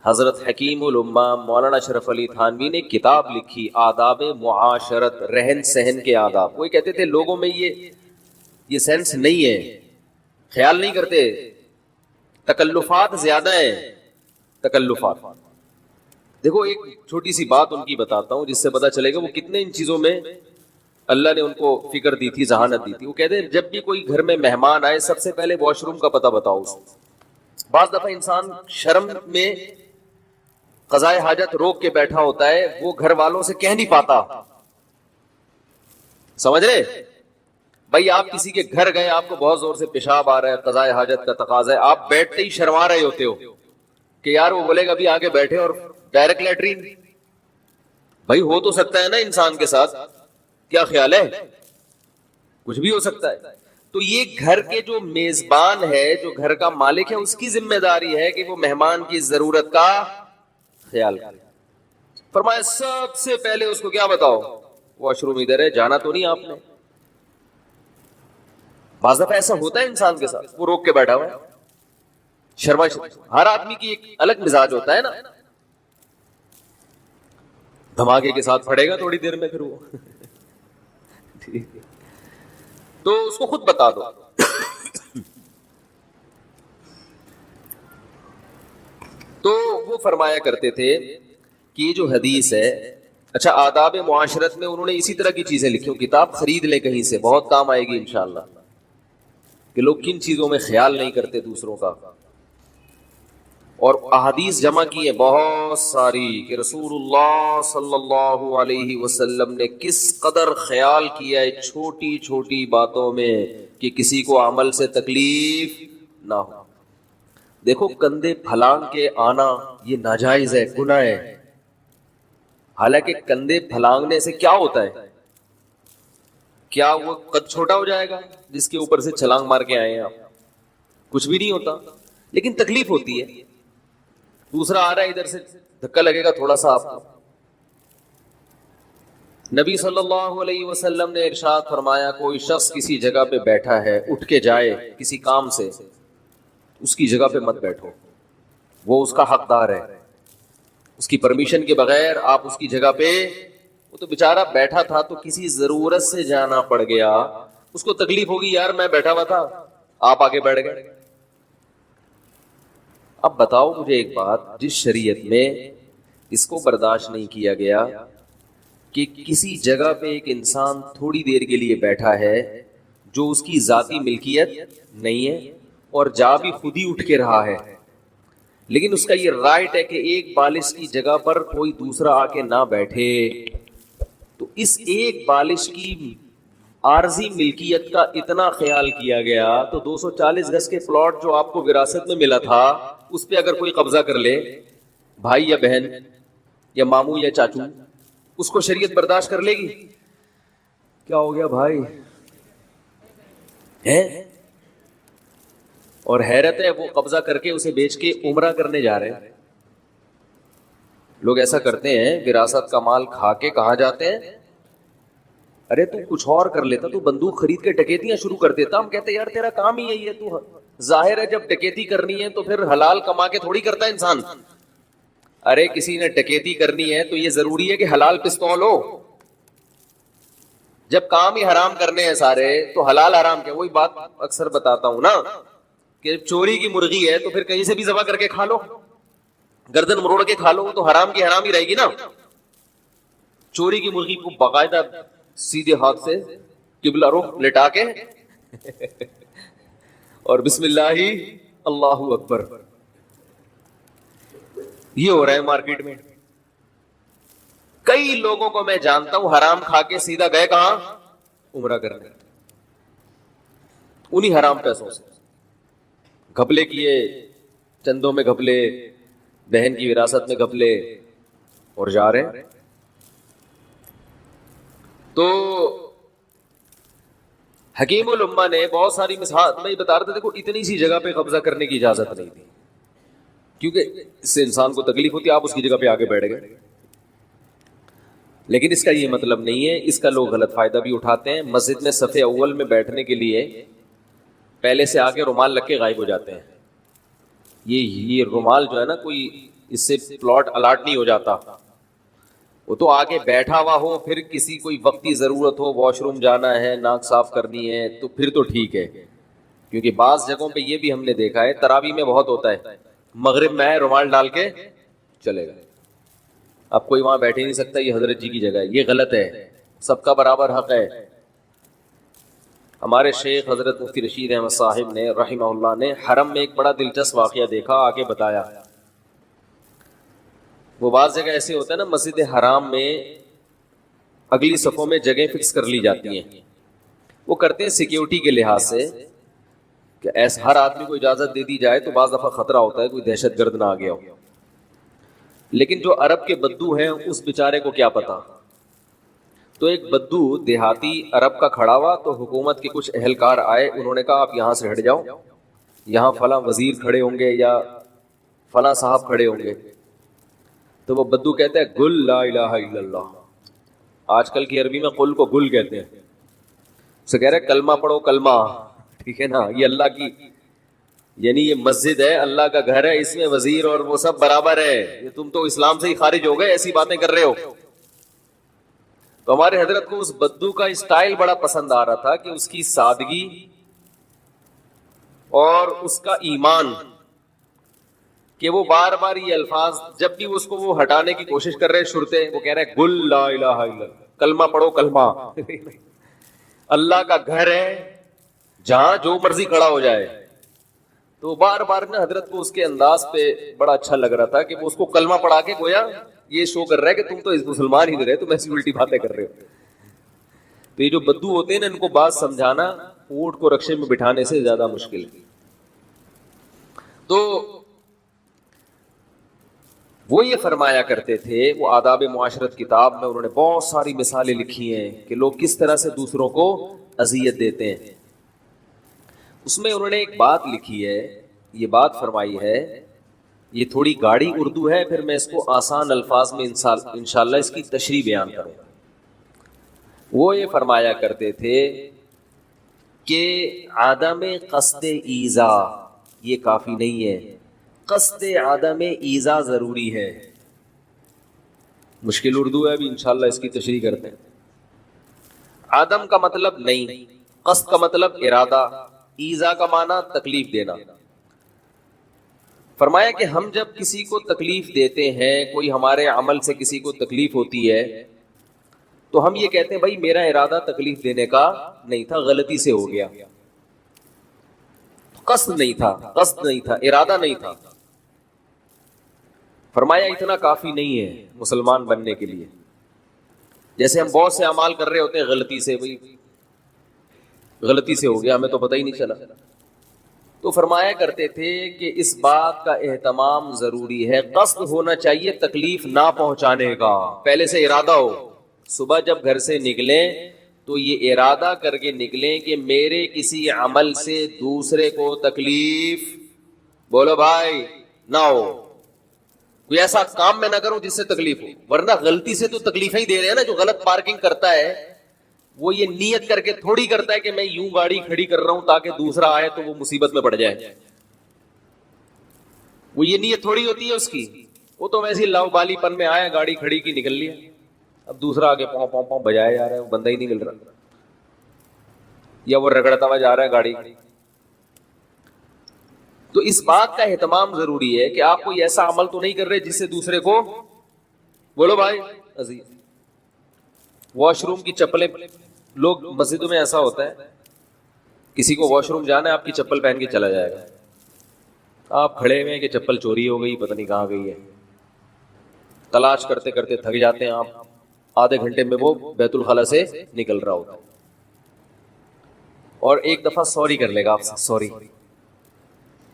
حضرت حکیم الامہ مولانا اشرف علی تھانوی نے کتاب لکھی, آداب معاشرت, رہن سہن کے آداب. وہ کہتے تھے لوگوں میں یہ سینس نہیں ہے, خیال نہیں کرتے, تکلفات زیادہ ہیں, تکلفات. دیکھو ایک چھوٹی سی بات ان کی بتاتا ہوں جس سے پتا چلے گا وہ کتنے ان چیزوں میں اللہ نے ان کو فکر دی تھی, ذہانت دی تھی. وہ کہتے ہیں جب بھی کوئی گھر میں مہمان آئے سب سے پہلے واش روم کا پتہ بتاؤ. بعض دفعہ انسان شرم میں قضاء حاجت روک کے بیٹھا ہوتا ہے, وہ گھر والوں سے کہہ نہیں پاتا. سمجھ رہے بھائی, آپ کسی کے گھر گئے, آپ کو بہت زور سے پیشاب آ رہا ہے, قضاء حاجت کا تقاضا ہے, آپ بیٹھتے ہی شرما رہے ہوتے ہو کہ یار وہ بولے گا ابھی آگے بیٹھے اور ڈائریکٹ لیٹرین. بھائی ہو تو سکتا ہے نا انسان کے ساتھ, کیا خیال ہے, کچھ بھی ہو سکتا ہے. تو یہ گھر کے جو میزبان ہے, جو گھر کا مالک ہے, اس کی ذمہ داری ہے کہ وہ مہمان کی ضرورت کا خیال کرے. فرمایا سب سے پہلے اس کو کیا بتاؤ, واش روم ادھر ہے, جانا تو نہیں آپ نے. بعض دفعہ ایسا ہوتا ہے انسان کے ساتھ, وہ روک کے بیٹھا ہوا ہے, شرما. ہر آدمی کی ایک الگ مزاج ہوتا ہے نا, دھماکے کے ساتھ پڑے گا تھوڑی دیر میں پھر وہ تو اس کو خود بتا دو. تو وہ فرمایا کرتے تھے کہ یہ جو حدیث ہے, اچھا آداب معاشرت میں انہوں نے اسی طرح کی چیزیں لکھی. کتاب خرید لیں کہیں سے, بہت کام آئے گی انشاءاللہ, کہ لوگ کن چیزوں میں خیال نہیں کرتے دوسروں کا. اور احادیث جمع کی ہے بہت ساری کہ رسول اللہ صلی اللہ علیہ وسلم نے کس قدر خیال کیا ہے چھوٹی چھوٹی باتوں میں کہ کسی کو عمل سے تکلیف نہ ہو. دیکھو کندھے پھلانگ کے آنا یہ ناجائز ہے, گناہ ہے. حالانکہ کندھے پھلانگنے سے کیا ہوتا ہے, کیا وہ قد چھوٹا ہو جائے گا جس کے اوپر سے چھلانگ مار کے آئے ہیں آپ؟ کچھ بھی نہیں ہوتا, لیکن تکلیف ہوتی ہے. دوسرا آ رہا ہے ادھر سے دھکا لگے گا تھوڑا سا آپ کو. نبی صلی اللہ علیہ وسلم نے ارشاد فرمایا کوئی شخص کسی جگہ پہ بیٹھا ہے اٹھ کے جائے کسی کام سے, اس کی جگہ پہ مت بیٹھو, وہ اس کا حقدار ہے, اس کی پرمیشن کے بغیر آپ اس کی جگہ پہ, وہ تو بیچارہ بیٹھا تھا تو کسی ضرورت سے جانا پڑ گیا, اس کو تکلیف ہوگی یار میں بیٹھا ہوا تھا آپ آگے بیٹھ گئے. اب بتاؤ مجھے ایک بات, جس شریعت میں اس کو برداشت نہیں کیا گیا کہ کسی جگہ پہ ایک انسان تھوڑی دیر کے لیے بیٹھا ہے جو اس کی ذاتی ملکیت نہیں ہے اور جا بھی خود ہی اٹھ کے رہا ہے, لیکن اس کا یہ رائٹ ہے کہ ایک بالش کی جگہ پر کوئی دوسرا آ کے نہ بیٹھے, تو اس ایک بالش کی عارضی ملکیت کا اتنا خیال کیا گیا تو 240 گز کے پلاٹ جو آپ کو وراثت میں ملا تھا اس پہ اگر کوئی قبضہ کر لے, بھائی یا بہن یا ماموں یا چاچو, اس کو شریعت برداشت کر لے گی؟ کیا ہو گیا بھائی ہے؟ اور حیرت ہے وہ قبضہ کر کے اسے بیچ کے عمرہ کرنے جا رہے ہیں. لوگ ایسا کرتے ہیں, وراثت کا مال کھا کے کہاں جاتے ہیں, ارے تو کچھ اور کر لیتا, تو بندوق خرید کے ڈکیتیاں شروع کر دیتا. ہم کہتے ہیں یار تیرا کام ہی یہی ہے, تو ظاہر ہے جب ڈکیتی کرنی ہے تو پھر حلال کما کے تھوڑی کرتا ہے انسان. ارے کسی نے ڈکیتی کرنی ہے تو یہ ضروری ہے کہ حلال پستول ہو, جب کام ہی حرام کرنے ہیں سارے تو حلال حرام کیا. وہی بات اکثر بتاتا ہوں نا کہ چوری کی مرغی ہے تو پھر کہیں سے بھی ذبح کر کے کھا لو, گردن مروڑ کے کھا لو, تو حرام کی حرام ہی رہے گی نا. چوری کی مرغی کو باقاعدہ سیدھے ہاتھ سے قبلہ رخ لٹا کے اور بسم اللہ اللہ اکبر, یہ ہو رہا ہے مارکیٹ میں. کئی لوگوں کو میں جانتا ہوں حرام کھا کے سیدھا گئے کہاں, عمرہ کرنے, انہی حرام پیسوں سے گھپلے کیے, چندوں میں گھپلے, بہن کی وراثت میں گھپلے, اور جا رہے ہیں. تو حکیم الامہ نے بہت ساری مثال میں بتا رہا تھا, دیکھو اتنی سی جگہ پہ قبضہ کرنے کی اجازت نہیں تھی کیونکہ اس سے انسان کو تکلیف ہوتی ہے, آپ اس کی جگہ پہ آگے بیٹھ گئے. لیکن اس کا یہ مطلب نہیں ہے, اس کا لوگ غلط فائدہ بھی اٹھاتے ہیں. مسجد میں صف اول میں بیٹھنے کے لیے پہلے سے آگے رومال لگ کے غائب ہو جاتے ہیں. یہ رومال جو ہے نا, کوئی اس سے پلاٹ الاٹ نہیں ہو جاتا, وہ تو آگے بیٹھا ہوا ہو, پھر کسی کوئی وقتی ضرورت ہو, واش روم جانا ہے, ناک صاف کرنی ہے, تو پھر تو ٹھیک ہے. کیونکہ بعض جگہوں پہ یہ بھی ہم نے دیکھا ہے, تراویح میں بہت ہوتا ہے, مغرب میں رومال ڈال کے چلے گئے, اب کوئی وہاں بیٹھ ہی نہیں سکتا, یہ حضرت جی کی جگہ ہے. یہ غلط ہے, سب کا برابر حق ہے. ہمارے شیخ حضرت مفتی رشید احمد صاحب نے رحمہ اللہ نے حرم میں ایک بڑا دلچسپ واقعہ دیکھا, آگے بتایا. وہ بعض جگہ ایسے ہوتا ہے نا, مسجد حرام میں اگلی صفوں میں جگہیں فکس کر لی جاتی ہیں, وہ کرتے ہیں سیکیورٹی کے لحاظ سے کہ ایسا ہر آدمی کو اجازت دے دی جائے تو بعض دفعہ خطرہ ہوتا ہے کوئی دہشت گرد نہ آ گیا ہو. لیکن جو عرب کے بدو ہیں اس بیچارے کو کیا پتا, تو ایک بدو دیہاتی عرب کا کھڑا ہوا, تو حکومت کے کچھ اہلکار آئے, انہوں نے کہا آپ یہاں سے ہٹ جاؤ, یہاں فلاں وزیر کھڑے ہوں گے یا فلاں صاحب کھڑے ہوں گے. تو وہ بدو کہتے ہیں گل لا الہ الا اللہ, آج کل کی عربی میں قل کو گل کہتے ہیں, اسے کہہ رہے کلمہ پڑھو کلمہ, ٹھیک ہے نا, یہ اللہ کی یعنی یہ مسجد ہے, اللہ کا گھر ہے, اس میں وزیر اور وہ سب برابر ہے, یہ تم تو اسلام سے ہی خارج ہو گئے, ایسی باتیں کر رہے ہو. تو ہمارے حضرت کو اس بدو کا اسٹائل بڑا پسند آ رہا تھا کہ اس کی سادگی اور اس کا ایمان, کہ وہ بار بار یہ الفاظ جب بھی اس کو وہ ہٹانے کی کوشش کر رہے شرتے, وہ کہہ رہے گل لا الہ الا اللہ, کلمہ پڑھو کلمہ, اللہ کا گھر ہے جہاں جو مرضی کھڑا ہو جائے. تو بار بار نا حضرت کو اس کے انداز پہ بڑا اچھا لگ رہا تھا کہ وہ اس کو کلمہ پڑھا کے گویا یہ شو کر رہا ہے کہ تم تو اس مسلمان ہی نہیں رہے, تم ایسی الٹی باتیں کر رہے ہو. تو یہ جو بدو ہوتے ہیں نا, ان کو بات سمجھانا اونٹ کو رکشے میں بٹھانے سے زیادہ مشکل ہے. تو وہ یہ فرمایا کرتے تھے, وہ آداب معاشرت کتاب میں انہوں نے بہت ساری مثالیں لکھی ہیں کہ لوگ کس طرح سے دوسروں کو اذیت دیتے ہیں. اس میں انہوں نے ایک بات لکھی ہے, یہ بات فرمائی ہے یہ تھوڑی گاڑی اردو ہے، پھر میں اس کو آسان الفاظ میں انشاءاللہ اس کی تشریح بیان کروں گا۔ وہ یہ فرمایا کرتے تھے کہ عدم قصد ایذا یہ کافی نہیں ہے، قصد عدم ایذا ضروری ہے۔ مشکل اردو ہے، ابھی انشاءاللہ اس کی تشریح کرتے ہیں۔ عدم کا مطلب نہیں، قصد کا مطلب ارادہ، ایذا کا معنی تکلیف دینا۔ فرمایا کہ ہم جب کسی کو تکلیف دیتے ہیں، کوئی ہمارے عمل سے کسی کو تکلیف ہوتی ہے، تو ہم یہ کہتے ہیں بھائی میرا ارادہ تکلیف دینے کا نہیں تھا، غلطی سے ہو گیا، قصد نہیں تھا، قصد نہیں تھا، ارادہ نہیں تھا۔ فرمایا اتنا کافی نہیں ہے مسلمان بننے کے لیے۔ جیسے ہم بہت سے اعمال کر رہے ہوتے ہیں غلطی سے، بھائی غلطی سے ہو گیا، ہمیں تو پتہ ہی نہیں چلا۔ تو فرمایا کرتے تھے کہ اس بات کا اہتمام ضروری ہے، قصد ہونا چاہیے تکلیف نہ پہنچانے کا، پہلے سے ارادہ ہو۔ صبح جب گھر سے نکلیں تو یہ ارادہ کر کے نکلیں کہ میرے کسی عمل سے دوسرے کو تکلیف، بولو بھائی، نہ ہو، کوئی ایسا کام میں نہ کروں جس سے تکلیف ہو، ورنہ غلطی سے تو تکلیفیں ہی دے رہے ہیں نا۔ جو غلط پارکنگ کرتا ہے وہ یہ نیت کر کے تھوڑی کرتا ہے کہ میں یوں گاڑی کھڑی کر رہا ہوں تاکہ دوسرا آئے تو وہ مصیبت میں پڑ جائے، وہ یہ نیت تھوڑی ہوتی ہے اس کی، وہ تو ویسے لاؤ بالی پن میں آیا، گاڑی کھڑی کی، نکل لیا، اب دوسرا آگے پاؤں پاؤں پاؤں بجایا جا رہا ہے، وہ بندہ ہی نہیں مل رہا، یا وہ رگڑتا ہوا جا رہا ہے گاڑی۔ تو اس بات کا اہتمام ضروری ہے کہ آپ کوئی ایسا عمل تو نہیں کر رہے جس سے دوسرے کو، بولو بھائی عزیز، واش روم کی چپلیں، لوگ مسجدوں میں ایسا ہوتا ہے کسی کو واش روم جانا ہے، آپ کی چپل پہن کے چلا جائے گا، آپ کھڑے ہوئے کہ چپل چوری ہو گئی، پتہ نہیں کہاں گئی ہے، تلاش کرتے کرتے تھک جاتے ہیں آپ، آدھے گھنٹے میں وہ بیت الخلا سے نکل رہا ہوتا ہے، اور ایک دفعہ سوری کر لے گا آپ سے، سوری،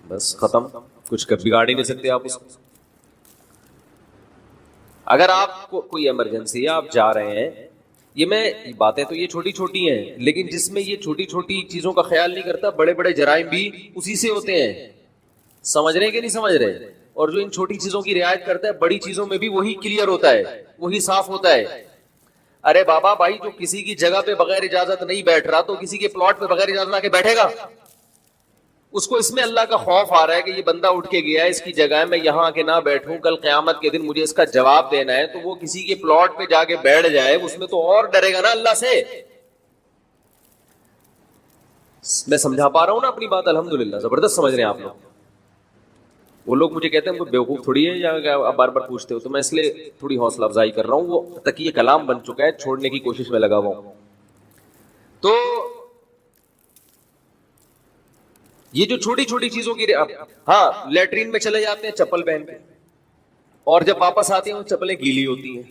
بس ختم، کچھ بگاڑ ہی نہیں سکتے آپ اس کو۔ اگر آپ کو کوئی ایمرجنسی ہے، آپ جا رہے ہیں، یہ میں باتیں تو یہ چھوٹی چھوٹی ہیں، لیکن جس میں یہ چھوٹی چھوٹی چیزوں کا خیال نہیں کرتا، بڑے بڑے جرائم بھی اسی سے ہوتے ہیں، سمجھ رہے ہیں کہ نہیں سمجھ رہے؟ اور جو ان چھوٹی چیزوں کی رعایت کرتا ہے، بڑی چیزوں میں بھی وہی کلیئر ہوتا ہے، وہی صاف ہوتا ہے۔ ارے بابا بھائی، جو کسی کی جگہ پہ بغیر اجازت نہیں بیٹھ رہا تو کسی کے پلاٹ پہ بغیر اجازت آ کے بیٹھے گا؟ اس کو اس میں اللہ کا خوف آ رہا ہے کہ یہ بندہ اٹھ کے گیا ہے، اس کی جگہ ہے، میں یہاں آ کے نہ بیٹھوں، کل قیامت کے دن مجھے اس کا جواب دینا ہے، تو وہ کسی کے پلاٹ پہ جا کے بیٹھ جائے، اس میں تو اور ڈرے گا نا اللہ سے۔ میں سمجھا پا رہا ہوں نا اپنی بات؟ الحمدللہ زبردست سمجھ رہے ہیں آپ لوگ۔ وہ لوگ مجھے کہتے ہیں وہ بیوقوف تھوڑی ہے، یا آپ بار بار پوچھتے ہو، تو میں اس لیے تھوڑی حوصلہ افزائی کر رہا ہوں، وہ تقیہ کلام بن چکا ہے، چھوڑنے کی کوشش میں لگا ہوا ہوں۔ تو یہ جو چھوٹی چھوٹی چیزوں کی، ہاں لیٹرین میں چلے جاتے ہیں چپل پہن کے، اور جب واپس آتے ہیں وہ چپلیں گیلی ہوتی ہیں،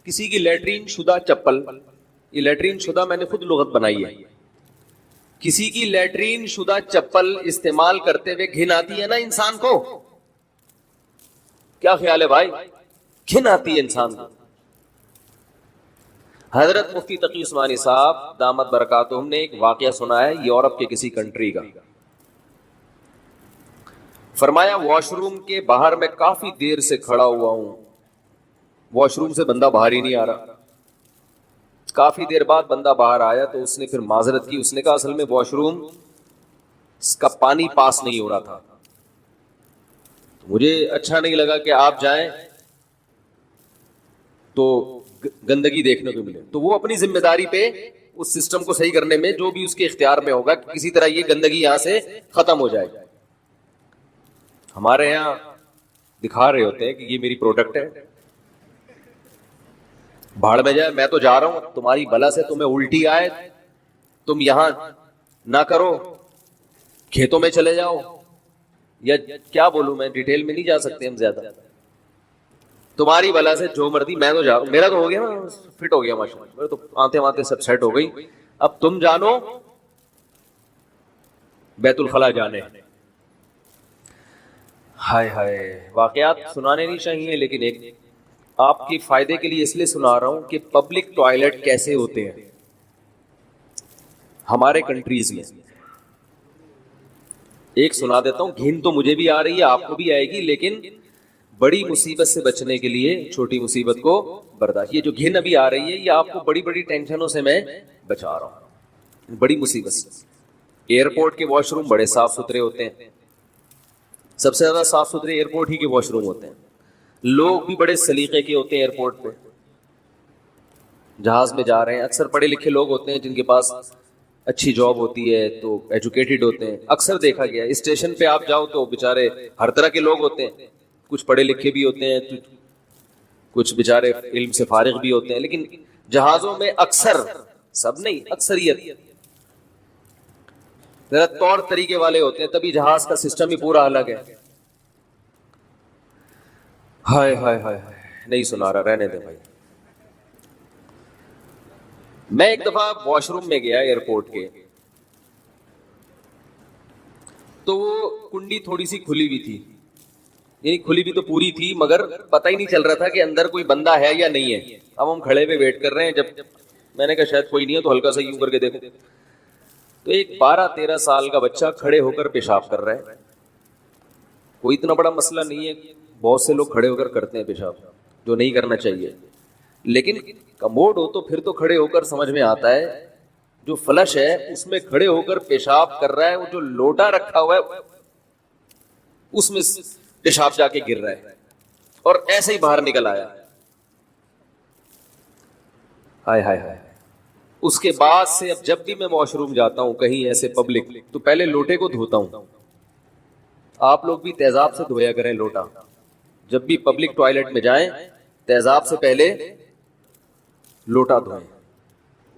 کسی کی لیٹرین شدہ چپل، یہ لیٹرین شدہ میں نے خود لغت بنائی ہے، کسی کی لیٹرین شدہ چپل استعمال کرتے ہوئے گھن آتی ہے نا انسان کو، کیا خیال ہے بھائی؟ گھن آتی ہے انسان کو۔ حضرت مفتی تقی عثمانی صاحب دامت برکاتہم نے ایک واقعہ سنا ہے یورپ کے کسی کنٹری کا۔ فرمایا واش روم کے باہر میں کافی دیر سے کھڑا ہوا ہوں، واش روم سے بندہ باہر ہی نہیں آ رہا، کافی دیر بعد بندہ باہر آیا تو اس نے پھر معذرت کی، اس نے کہا اصل میں واش روم کا پانی پاس نہیں ہو رہا تھا، مجھے اچھا نہیں لگا کہ آپ جائیں تو گندگی دیکھنے کو ملے، تو وہ اپنی ذمہ داری پہ اس سسٹم کو صحیح کرنے میں جو بھی اس کے اختیار میں ہوگا کہ کسی طرح یہ گندگی یہاں سے ختم ہو جائے۔ ہمارے یہاں دکھا رہے ہوتے ہیں کہ یہ میری پروڈکٹ ہے، بھاڑ میں جائے، میں تو جا رہا ہوں، تمہاری بلا سے تمہیں الٹی آئے، تم یہاں نہ کرو، کھیتوں میں چلے جاؤ، یا کیا بولوں میں، ڈیٹیل میں نہیں جا سکتے ہم زیادہ، تمہاری بلا سے جو مرضی، میں تو جا رہا ہوں، میرا تو ہو گیا نا، فٹ ہو گیا ماشاء اللہ، میرے تو آتے آتے سب سیٹ ہو گئی، اب تم جانو بیت الخلا جانے۔ ہائے ہائے، واقعات سنانے نہیں چاہیے، لیکن ایک آپ کے فائدے کے لیے اس لیے سنا رہا ہوں کہ پبلک ٹوائلٹ کیسے ہوتے ہیں ہمارے کنٹریز میں۔ ایک سنا دیتا ہوں, گھن تو مجھے بھی آ رہی ہے, آپ کو بھی آئے گی, لیکن بڑی مصیبت سے بچنے کے لیے چھوٹی مصیبت کو برداشت. یہ جو گھن ابھی آ رہی ہے یہ آپ کو بڑی بڑی ٹینشنوں سے میں بچا رہا ہوں, بڑی مصیبت سے. ایئرپورٹ کے واش روم بڑے صاف ستھرے ہوتے ہیں, سب سے زیادہ صاف ستھرے ایئرپورٹ ہی کے واش روم ہوتے ہیں. لوگ بھی بڑے سلیقے کے ہوتے ہیں ایئرپورٹ پہ. جہاز میں جا رہے ہیں, اکثر پڑھے لکھے لوگ ہوتے ہیں جن کے پاس اچھی جاب ہوتی ہے, تو ایجوکیٹڈ ہوتے ہیں. اکثر دیکھا گیا اسٹیشن پہ آپ جاؤ تو بےچارے ہر طرح کے لوگ ہوتے ہیں, کچھ پڑھے لکھے بھی ہوتے ہیں, کچھ بےچارے علم سے فارغ بھی ہوتے ہیں. لیکن جہازوں میں اکثر, سب نہیں, اکثریت ذرا طور طریقے والے ہوتے ہیں, تبھی جہاز کا سسٹم ہی پورا الگ ہے. ہائے ہائے ہائے, نہیں سنا رہا, رہنے دے بھائی. میں ایک دفعہ واش روم میں گیا ایئرپورٹ کے, تو وہ کنڈی تھوڑی سی کھلی ہوئی تھی, یعنی کھلی بھی تو پوری تھی مگر پتہ ہی نہیں چل رہا تھا کہ اندر کوئی بندہ ہے یا نہیں ہے. اب ہم کھڑے ہوئے ویٹ کر رہے ہیں, جب میں نے کہا شاید کوئی نہیں ہے تو ہلکا سا یوں کر کے دیکھو, تو ایک 12-13 سال کا بچہ کھڑے ہو کر پیشاب کر رہا ہے. کوئی اتنا بڑا مسئلہ نہیں ہے, بہت سے لوگ کھڑے ہو کر کرتے ہیں پیشاب, جو نہیں کرنا چاہیے, لیکن کموڈ ہو تو پھر تو کھڑے ہو کر سمجھ میں آتا ہے. جو فلش ہے اس میں کھڑے ہو کر پیشاب کر رہا ہے, وہ جو لوٹا رکھا ہوا ہے اس میں پیشاب جا کے گر رہا ہے اور ایسے ہی باہر نکل آیا. ہائے ہائے ہائے. اس کے بعد سے اب جب بھی میں واش روم جاتا ہوں کہیں ایسے پبلک, تو پہلے لوٹے کو دھوتا ہوں. آپ لوگ بھی تیزاب سے دھویا کریں لوٹا. جب بھی پبلک ٹوائلٹ میں جائیں تیزاب سے پہلے لوٹا دھوئیں.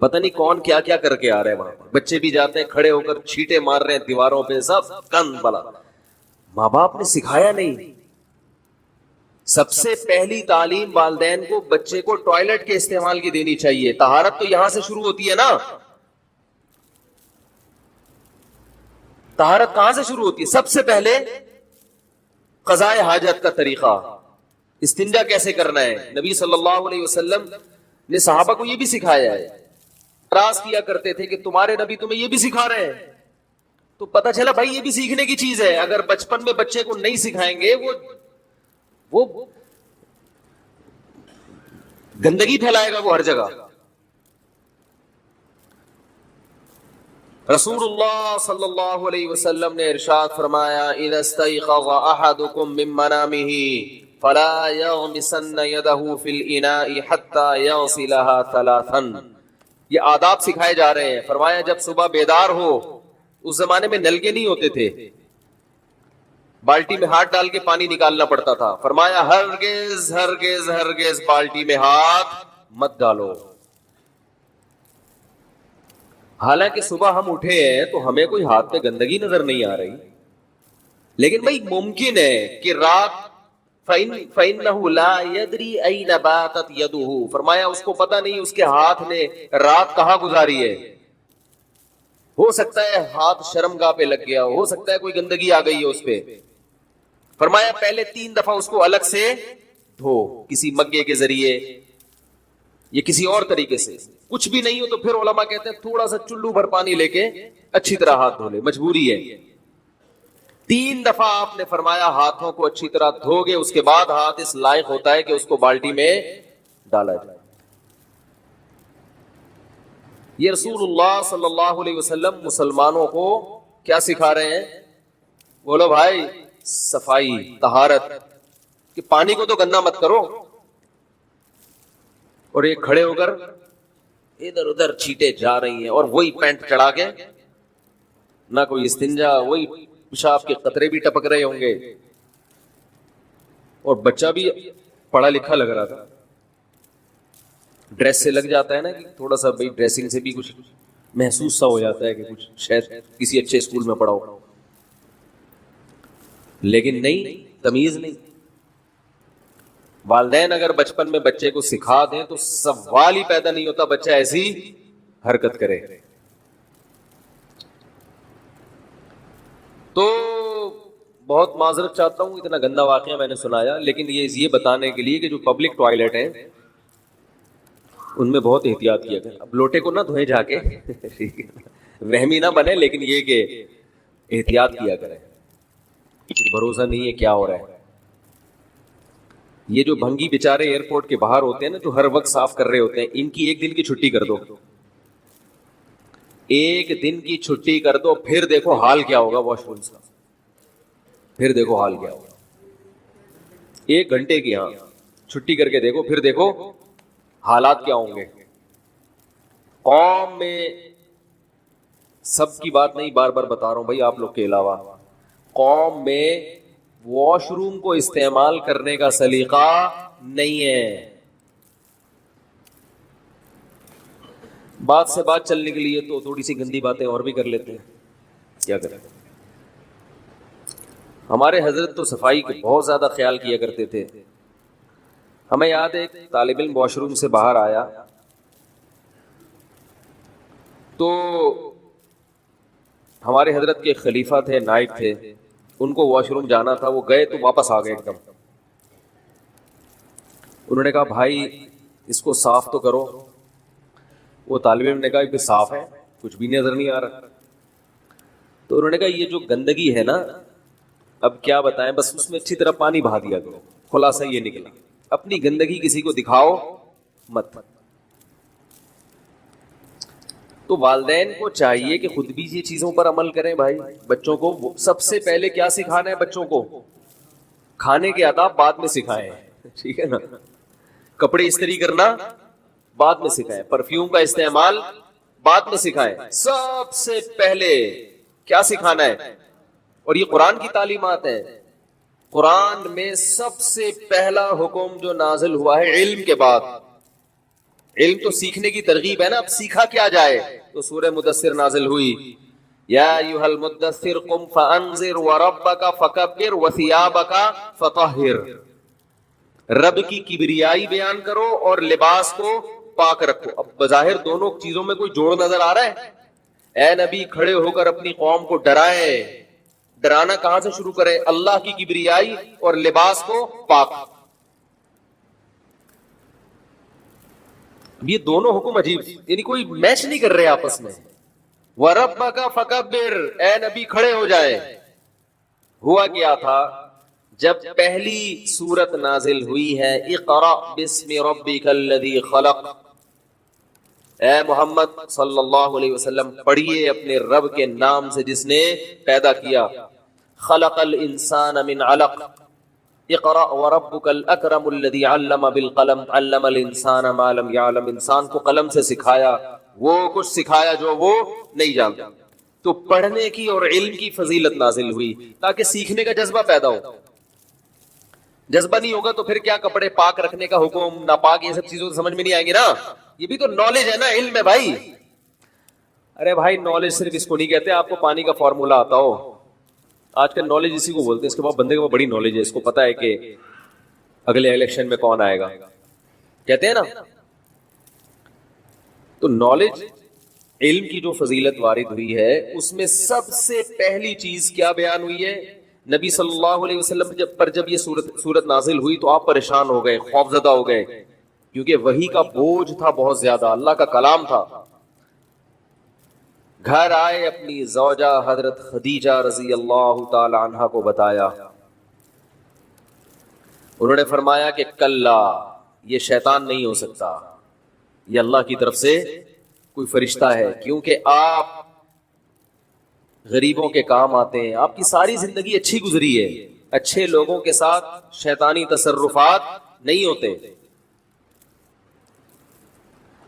پتہ نہیں کون کیا کیا کر کے آ رہے ہیں وہاں پر. بچے بھی جاتے ہیں کھڑے ہو کر چھینٹے مار رہے ہیں دیواروں پہ, سب کن بلا. ماں باپ نے سکھایا نہیں. سب سے پہلی تعلیم والدین کو بچے کو ٹوائلٹ کے استعمال کی دینی چاہیے. طہارت تو یہاں سے شروع ہوتی ہے نا, طہارت کہاں سے شروع ہوتی ہے؟ سب سے پہلے قضاء حاجت کا طریقہ, استنجا کیسے کرنا ہے. نبی صلی اللہ علیہ وسلم نے صحابہ کو یہ بھی سکھایا ہے. اعتراض کیا کرتے تھے کہ تمہارے نبی تمہیں یہ بھی سکھا رہے ہیں, تو پتہ چلا بھائی یہ بھی سیکھنے کی چیز ہے. اگر بچپن میں بچے کو نہیں سکھائیں گے وہ گندگی پھیلائے گا وہ ہر جگہ. رسول اللہ صلی اللہ علیہ وسلم نے ارشاد فرمایا, اذا استيقظ احدكم من منامه فلا يغمسن يده في الاناء حتى يغسلها ثلاثا. یہ آداب سکھائے جا رہے ہیں. فرمایا جب صبح بیدار ہو, اس زمانے میں نلکے نہیں ہوتے تھے, بالٹی میں ہاتھ ڈال کے پانی نکالنا پڑتا تھا. فرمایا ہرگز ہرگز ہرگز بالٹی میں ہاتھ مت ڈالو. حالانکہ صبح ہم اٹھے ہیں تو ہمیں کوئی ہاتھ پہ گندگی نظر نہیں آ رہی, لیکن بھائی ممکن ہے کہ رات فَإِنَّهُ لَا يَدْرِي أَيْنَ بَاتَتْ يَدُهُ. فرمایا اس کو پتہ نہیں اس کے ہاتھ نے رات کہاں گزاری ہے. ہو سکتا ہے ہاتھ شرمگاہ پہ لگ گیا, ہو سکتا ہے کوئی گندگی آ گئی ہے اس پہ. فرمایا پہلے 3 دفعہ اس کو الگ سے دھو, کسی مگے کے ذریعے یا کسی اور طریقے سے. کچھ بھی نہیں ہو تو پھر علماء کہتے ہیں تھوڑا سا چلو بھر پانی لے کے اچھی طرح ہاتھ دھو لے, مجبوری ہے. 3 دفعہ آپ نے فرمایا ہاتھوں کو اچھی طرح دھو گے, اس کے بعد ہاتھ اس لائق ہوتا ہے کہ اس کو بالٹی میں ڈالا جائے. یہ رسول اللہ صلی اللہ علیہ وسلم مسلمانوں کو کیا سکھا رہے ہیں؟ بولو بھائی, صفائی, طہارت, کہ پانی کو تو گندا مت کرو. اور یہ کھڑے ہو کر ادھر ادھر چھینٹے جا رہی ہیں, اور وہی پینٹ چڑھا کے نہ کوئی استنجا, وہی پیشاب کے قطرے بھی ٹپک رہے ہوں گے. اور بچہ بھی پڑھا لکھا لگ رہا تھا, ڈریس سے لگ جاتا ہے نا کہ تھوڑا سا بھائی ڈریسنگ سے بھی کچھ محسوس سا ہو جاتا ہے کہ کچھ شاید کسی اچھے اسکول میں پڑھا ہو, لیکن نہیں, تمیز نہیں. والدین اگر بچپن میں بچے کو سکھا دیں تو سوال ہی پیدا نہیں ہوتا بچہ ایسی حرکت کرے. تو بہت معذرت چاہتا ہوں, اتنا گندا واقعہ میں نے سنایا, لیکن یہ بتانے کے لیے کہ جو پبلک ٹوائلٹ ہیں ان میں بہت احتیاط کیا کریں. اب لوٹے کو نہ دھوئے جا کے, وہمی نہ بنے, لیکن یہ کہ احتیاط کیا کریں. کچھ بھروسہ نہیں ہے کیا ہو رہا ہے. یہ جو بھنگی بیچارے ایئرپورٹ کے باہر ہوتے ہیں نا، جو ہر وقت صاف کر رہے ہوتے ہیں، ان کی ایک دن کی چھٹی کر دو، ایک دن کی چھٹی کر دو، پھر دیکھو حال کیا ہوگا واش رومز کا، پھر دیکھو حال کیا ہوگا. ایک گھنٹے کی ہاں چھٹی کر کے دیکھو، پھر دیکھو حالات کیا ہوں گے. قوم میں سب کی بات نہیں، بار بار بتا رہا ہوں بھائی آپ لوگ کے علاوہ، قوم میں واش روم کو استعمال کرنے کا سلیقہ نہیں ہے. بات سے بات چلنے کے لیے تو تھوڑی سی گندی باتیں اور بھی کر لیتے ہیں، کیا کریں. ہمارے حضرت تو صفائی کا بہت زیادہ خیال کیا کرتے تھے. ہمیں یاد ہے ایک طالب علم واش روم سے باہر آیا تو ہمارے حضرت کے خلیفہ تھے، نائب تھے، ان کو واش روم جانا تھا، وہ گئے تو واپس آ گئے ایک دم. انہوں نے کہا بھائی اس کو صاف تو کرو. وہ طالب علم نے کہا کہ صاف ہے، کچھ بھی نظر نہیں آ رہا. تو انہوں نے کہا یہ جو گندگی ہے نا، اب کیا بتائیں، بس اس میں اچھی طرح پانی بہا دیا کرو. خلاصہ یہ نکلا اپنی گندگی کسی کو دکھاؤ مت. تو والدین کو چاہیے کہ خود بھی یہ چیزوں پر عمل کریں. بھائی بچوں کو سب سے پہلے کیا سکھانا ہے؟ بچوں کو کھانے کے آداب بعد میں سکھائیں، ٹھیک ہے نا. کپڑے استری کرنا بعد میں سکھائیں، پرفیوم کا استعمال بعد میں سکھائیں. سب سے پہلے کیا سکھانا ہے؟ اور یہ قرآن کی تعلیمات ہیں. قرآن میں سب سے پہلا حکم جو نازل ہوا ہے علم کے بعد، علم تو سیکھنے کی ترغیب ہے نا، اب سیکھا کیا جائے، تو سورہ مدثر نازل ہوئی، یا ایھا المدثر قم فانذر وربک فکبر وثیابک فطہر. رب کی کبریائی بیان کرو اور لباس کو پاک رکھو. اب بظاہر دونوں چیزوں میں کوئی جوڑ نظر آ رہا ہے؟ اے نبی کھڑے ہو کر اپنی قوم کو ڈرائیں. ڈرانا کہاں سے شروع کرے؟ اللہ کی کبریائی اور لباس کو پاک. یہ دونوں حکم عجیب، یعنی کوئی میچ نہیں کر رہے آپس میں. وَرَبَّكَ فَكَبِّرْ، اے نبی کھڑے ہو جائے. ہوا کیا تھا جب پہلی سورت نازل ہوئی ہے اقرأ بسم ربک الذی خلق، اے محمد صلی اللہ علیہ وسلم پڑھیے اپنے رب کے نام سے جس نے پیدا کیا. خلق الانسان من علق، اقرأ وربک الاکرم الذی علم بالقلم علم الانسان ما لم یعلم. انسان کو قلم سے سکھایا وہ کچھ سکھایا جو وہ نہیں جانتا. تو پڑھنے کی اور علم کی فضیلت نازل ہوئی تاکہ سیکھنے کا جذبہ پیدا ہو. جذبہ نہیں ہوگا تو پھر کیا کپڑے پاک رکھنے کا حکم، ناپاک، یہ سب چیزوں سمجھ میں نہیں آئیں گی نا. یہ بھی تو نالج ہے نا، علم ہے بھائی. ارے بھائی نالج صرف اس کو نہیں کہتے آپ کو پانی کا فارمولا آتا ہو. آج کل نالج اسی کو بولتے ہیں. اس کے بعد بندے کے پاس بڑی نالج ہے، اس کو پتا ہے کہ اگلے الیکشن میں کون آئے گا، کہتے ہیں نا. تو نالج، علم کی جو فضیلت وارد ہوئی ہے اس میں سب سے پہلی چیز کیا بیان ہوئی ہے؟ نبی صلی اللہ علیہ وسلم جب یہ سورت نازل ہوئی تو آپ پریشان ہو گئے، خوف زدہ ہو گئے، کیونکہ وحی کا بوجھ تھا بہت زیادہ، اللہ کا کلام تھا. گھر آئے، اپنی زوجہ حضرت خدیجہ رضی اللہ تعالی عنہا کو بتایا. انہوں نے فرمایا کہ کلا، یہ شیطان نہیں ہو سکتا، یہ اللہ کی طرف سے کوئی فرشتہ ہے، کیونکہ آپ غریبوں کے کام آتے ہیں، آپ کی ساری زندگی اچھی گزری ہے، اچھے لوگوں کے ساتھ شیطانی تصرفات نہیں ہوتے.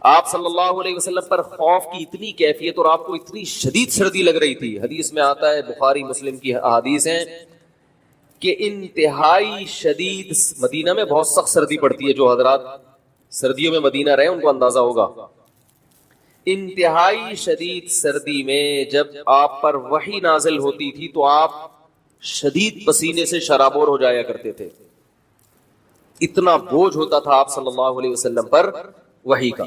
آپ صلی اللہ علیہ وسلم پر خوف کی اتنی کیفیت اور آپ کو اتنی شدید سردی لگ رہی تھی. حدیث میں آتا ہے، بخاری مسلم کی احادیث ہیں کہ انتہائی شدید، مدینہ میں بہت سخت سردی پڑتی ہے، جو حضرات سردیوں میں مدینہ رہے ان کو اندازہ ہوگا. انتہائی شدید سردی میں جب آپ پر وحی نازل ہوتی تھی تو آپ شدید پسینے سے شرابور ہو جایا کرتے تھے، اتنا بوجھ ہوتا تھا آپ صلی اللہ علیہ وسلم پر وحی کا.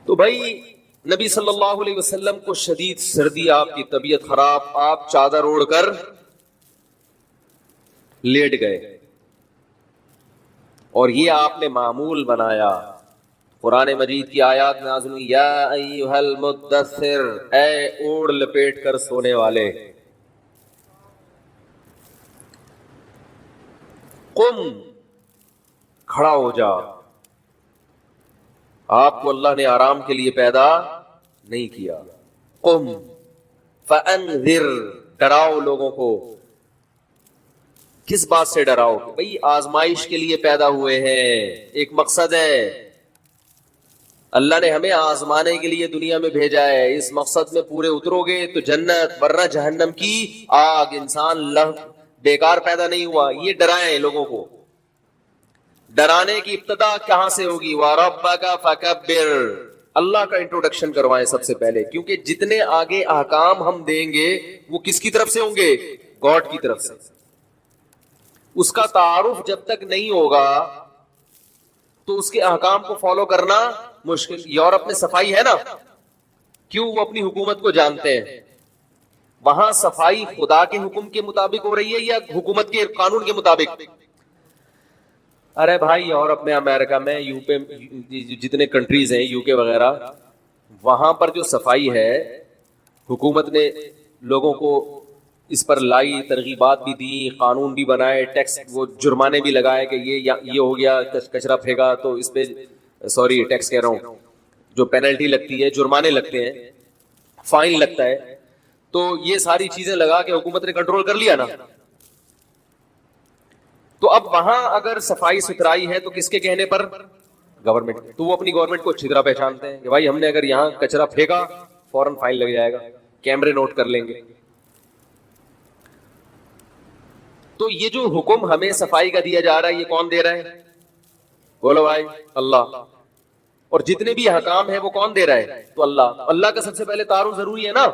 تو بھائی نبی صلی اللہ علیہ وسلم کو شدید سردی، آپ کی طبیعت خراب، آپ چادر اوڑھ کر لیٹ گئے اور یہ آپ نے معمول بنایا. قرآن مجید کی آیات نازل ہوئی، یا ایھا المدثر، اے اوڑھ لپیٹ کر سونے والے. قم کھڑا ہو جا. آپ کو اللہ نے آرام کے لیے پیدا نہیں کیا. قم فانذر ڈراؤ لوگوں کو. کس بات سے ڈراؤ؟ کہ بھئی آزمائش کے لیے پیدا ہوئے ہیں, ایک مقصد ہے. اللہ نے ہمیں آزمانے کے لیے دنیا میں بھیجا ہے. اس مقصد میں پورے اترو گے تو جنت, ورنہ جہنم کی آگ. انسان بیکار پیدا نہیں ہوا. یہ ڈرائیں لوگوں کو. ڈرانے کی ابتدا کہاں سے ہوگی؟ وَرَبَّكَ فَكَبِّرْ. اللہ کا انٹروڈکشن کروائیں سب سے پہلے, کیونکہ جتنے آگے احکام ہم دیں گے وہ کس کی طرف سے ہوں گے؟ گاڈ کی طرف سے. اس کا تعارف جب تک نہیں ہوگا تو اس کے احکام کو فالو کرنا مشکل. یورپ میں صفائی ہے نا, کیوں؟ وہ اپنی حکومت کو جانتے ہیں. وہاں صفائی خدا کے حکم کے مطابق ہو رہی ہے یا حکومت کے قانون کے مطابق؟ ارے بھائی یورپ میں, امریکہ میں, یو پی, جتنے کنٹریز ہیں, یو کے وغیرہ, وہاں پر جو صفائی ہے حکومت نے لوگوں کو اس پر لائی, ترغیبات بھی دی, قانون بھی بنائے, ٹیکس, وہ جرمانے بھی لگائے کہ یہ ہو گیا, کچرا پھینکا تو اس پہ, سوری ٹیکس کہہ رہا ہوں, جو پینلٹی لگتی ہے, جرمانے لگتے ہیں, فائن لگتا ہے. تو یہ ساری چیزیں لگا کے حکومت نے کنٹرول کر لیا نا. تو اب وہاں اگر صفائی ستھرائی ہے تو کس کے کہنے پر؟ گورنمنٹ. تو وہ اپنی گورنمنٹ کو اچھی طرح پہچانتے ہیں کہ بھائی ہم نے اگر یہاں کچرا پھینکا فوراً فائن لگ جائے گا, کیمرے نوٹ کر لیں گے. تو یہ جو حکم ہمیں صفائی کا دیا جا رہا ہے یہ کون دے رہا ہے؟ بولو بھائی, اللہ. اور جتنے بھی احکام ہیں وہ کون دے رہا ہے؟ تو اللہ. اللہ کا سب سے پہلے تعارف ضروری ہے نا.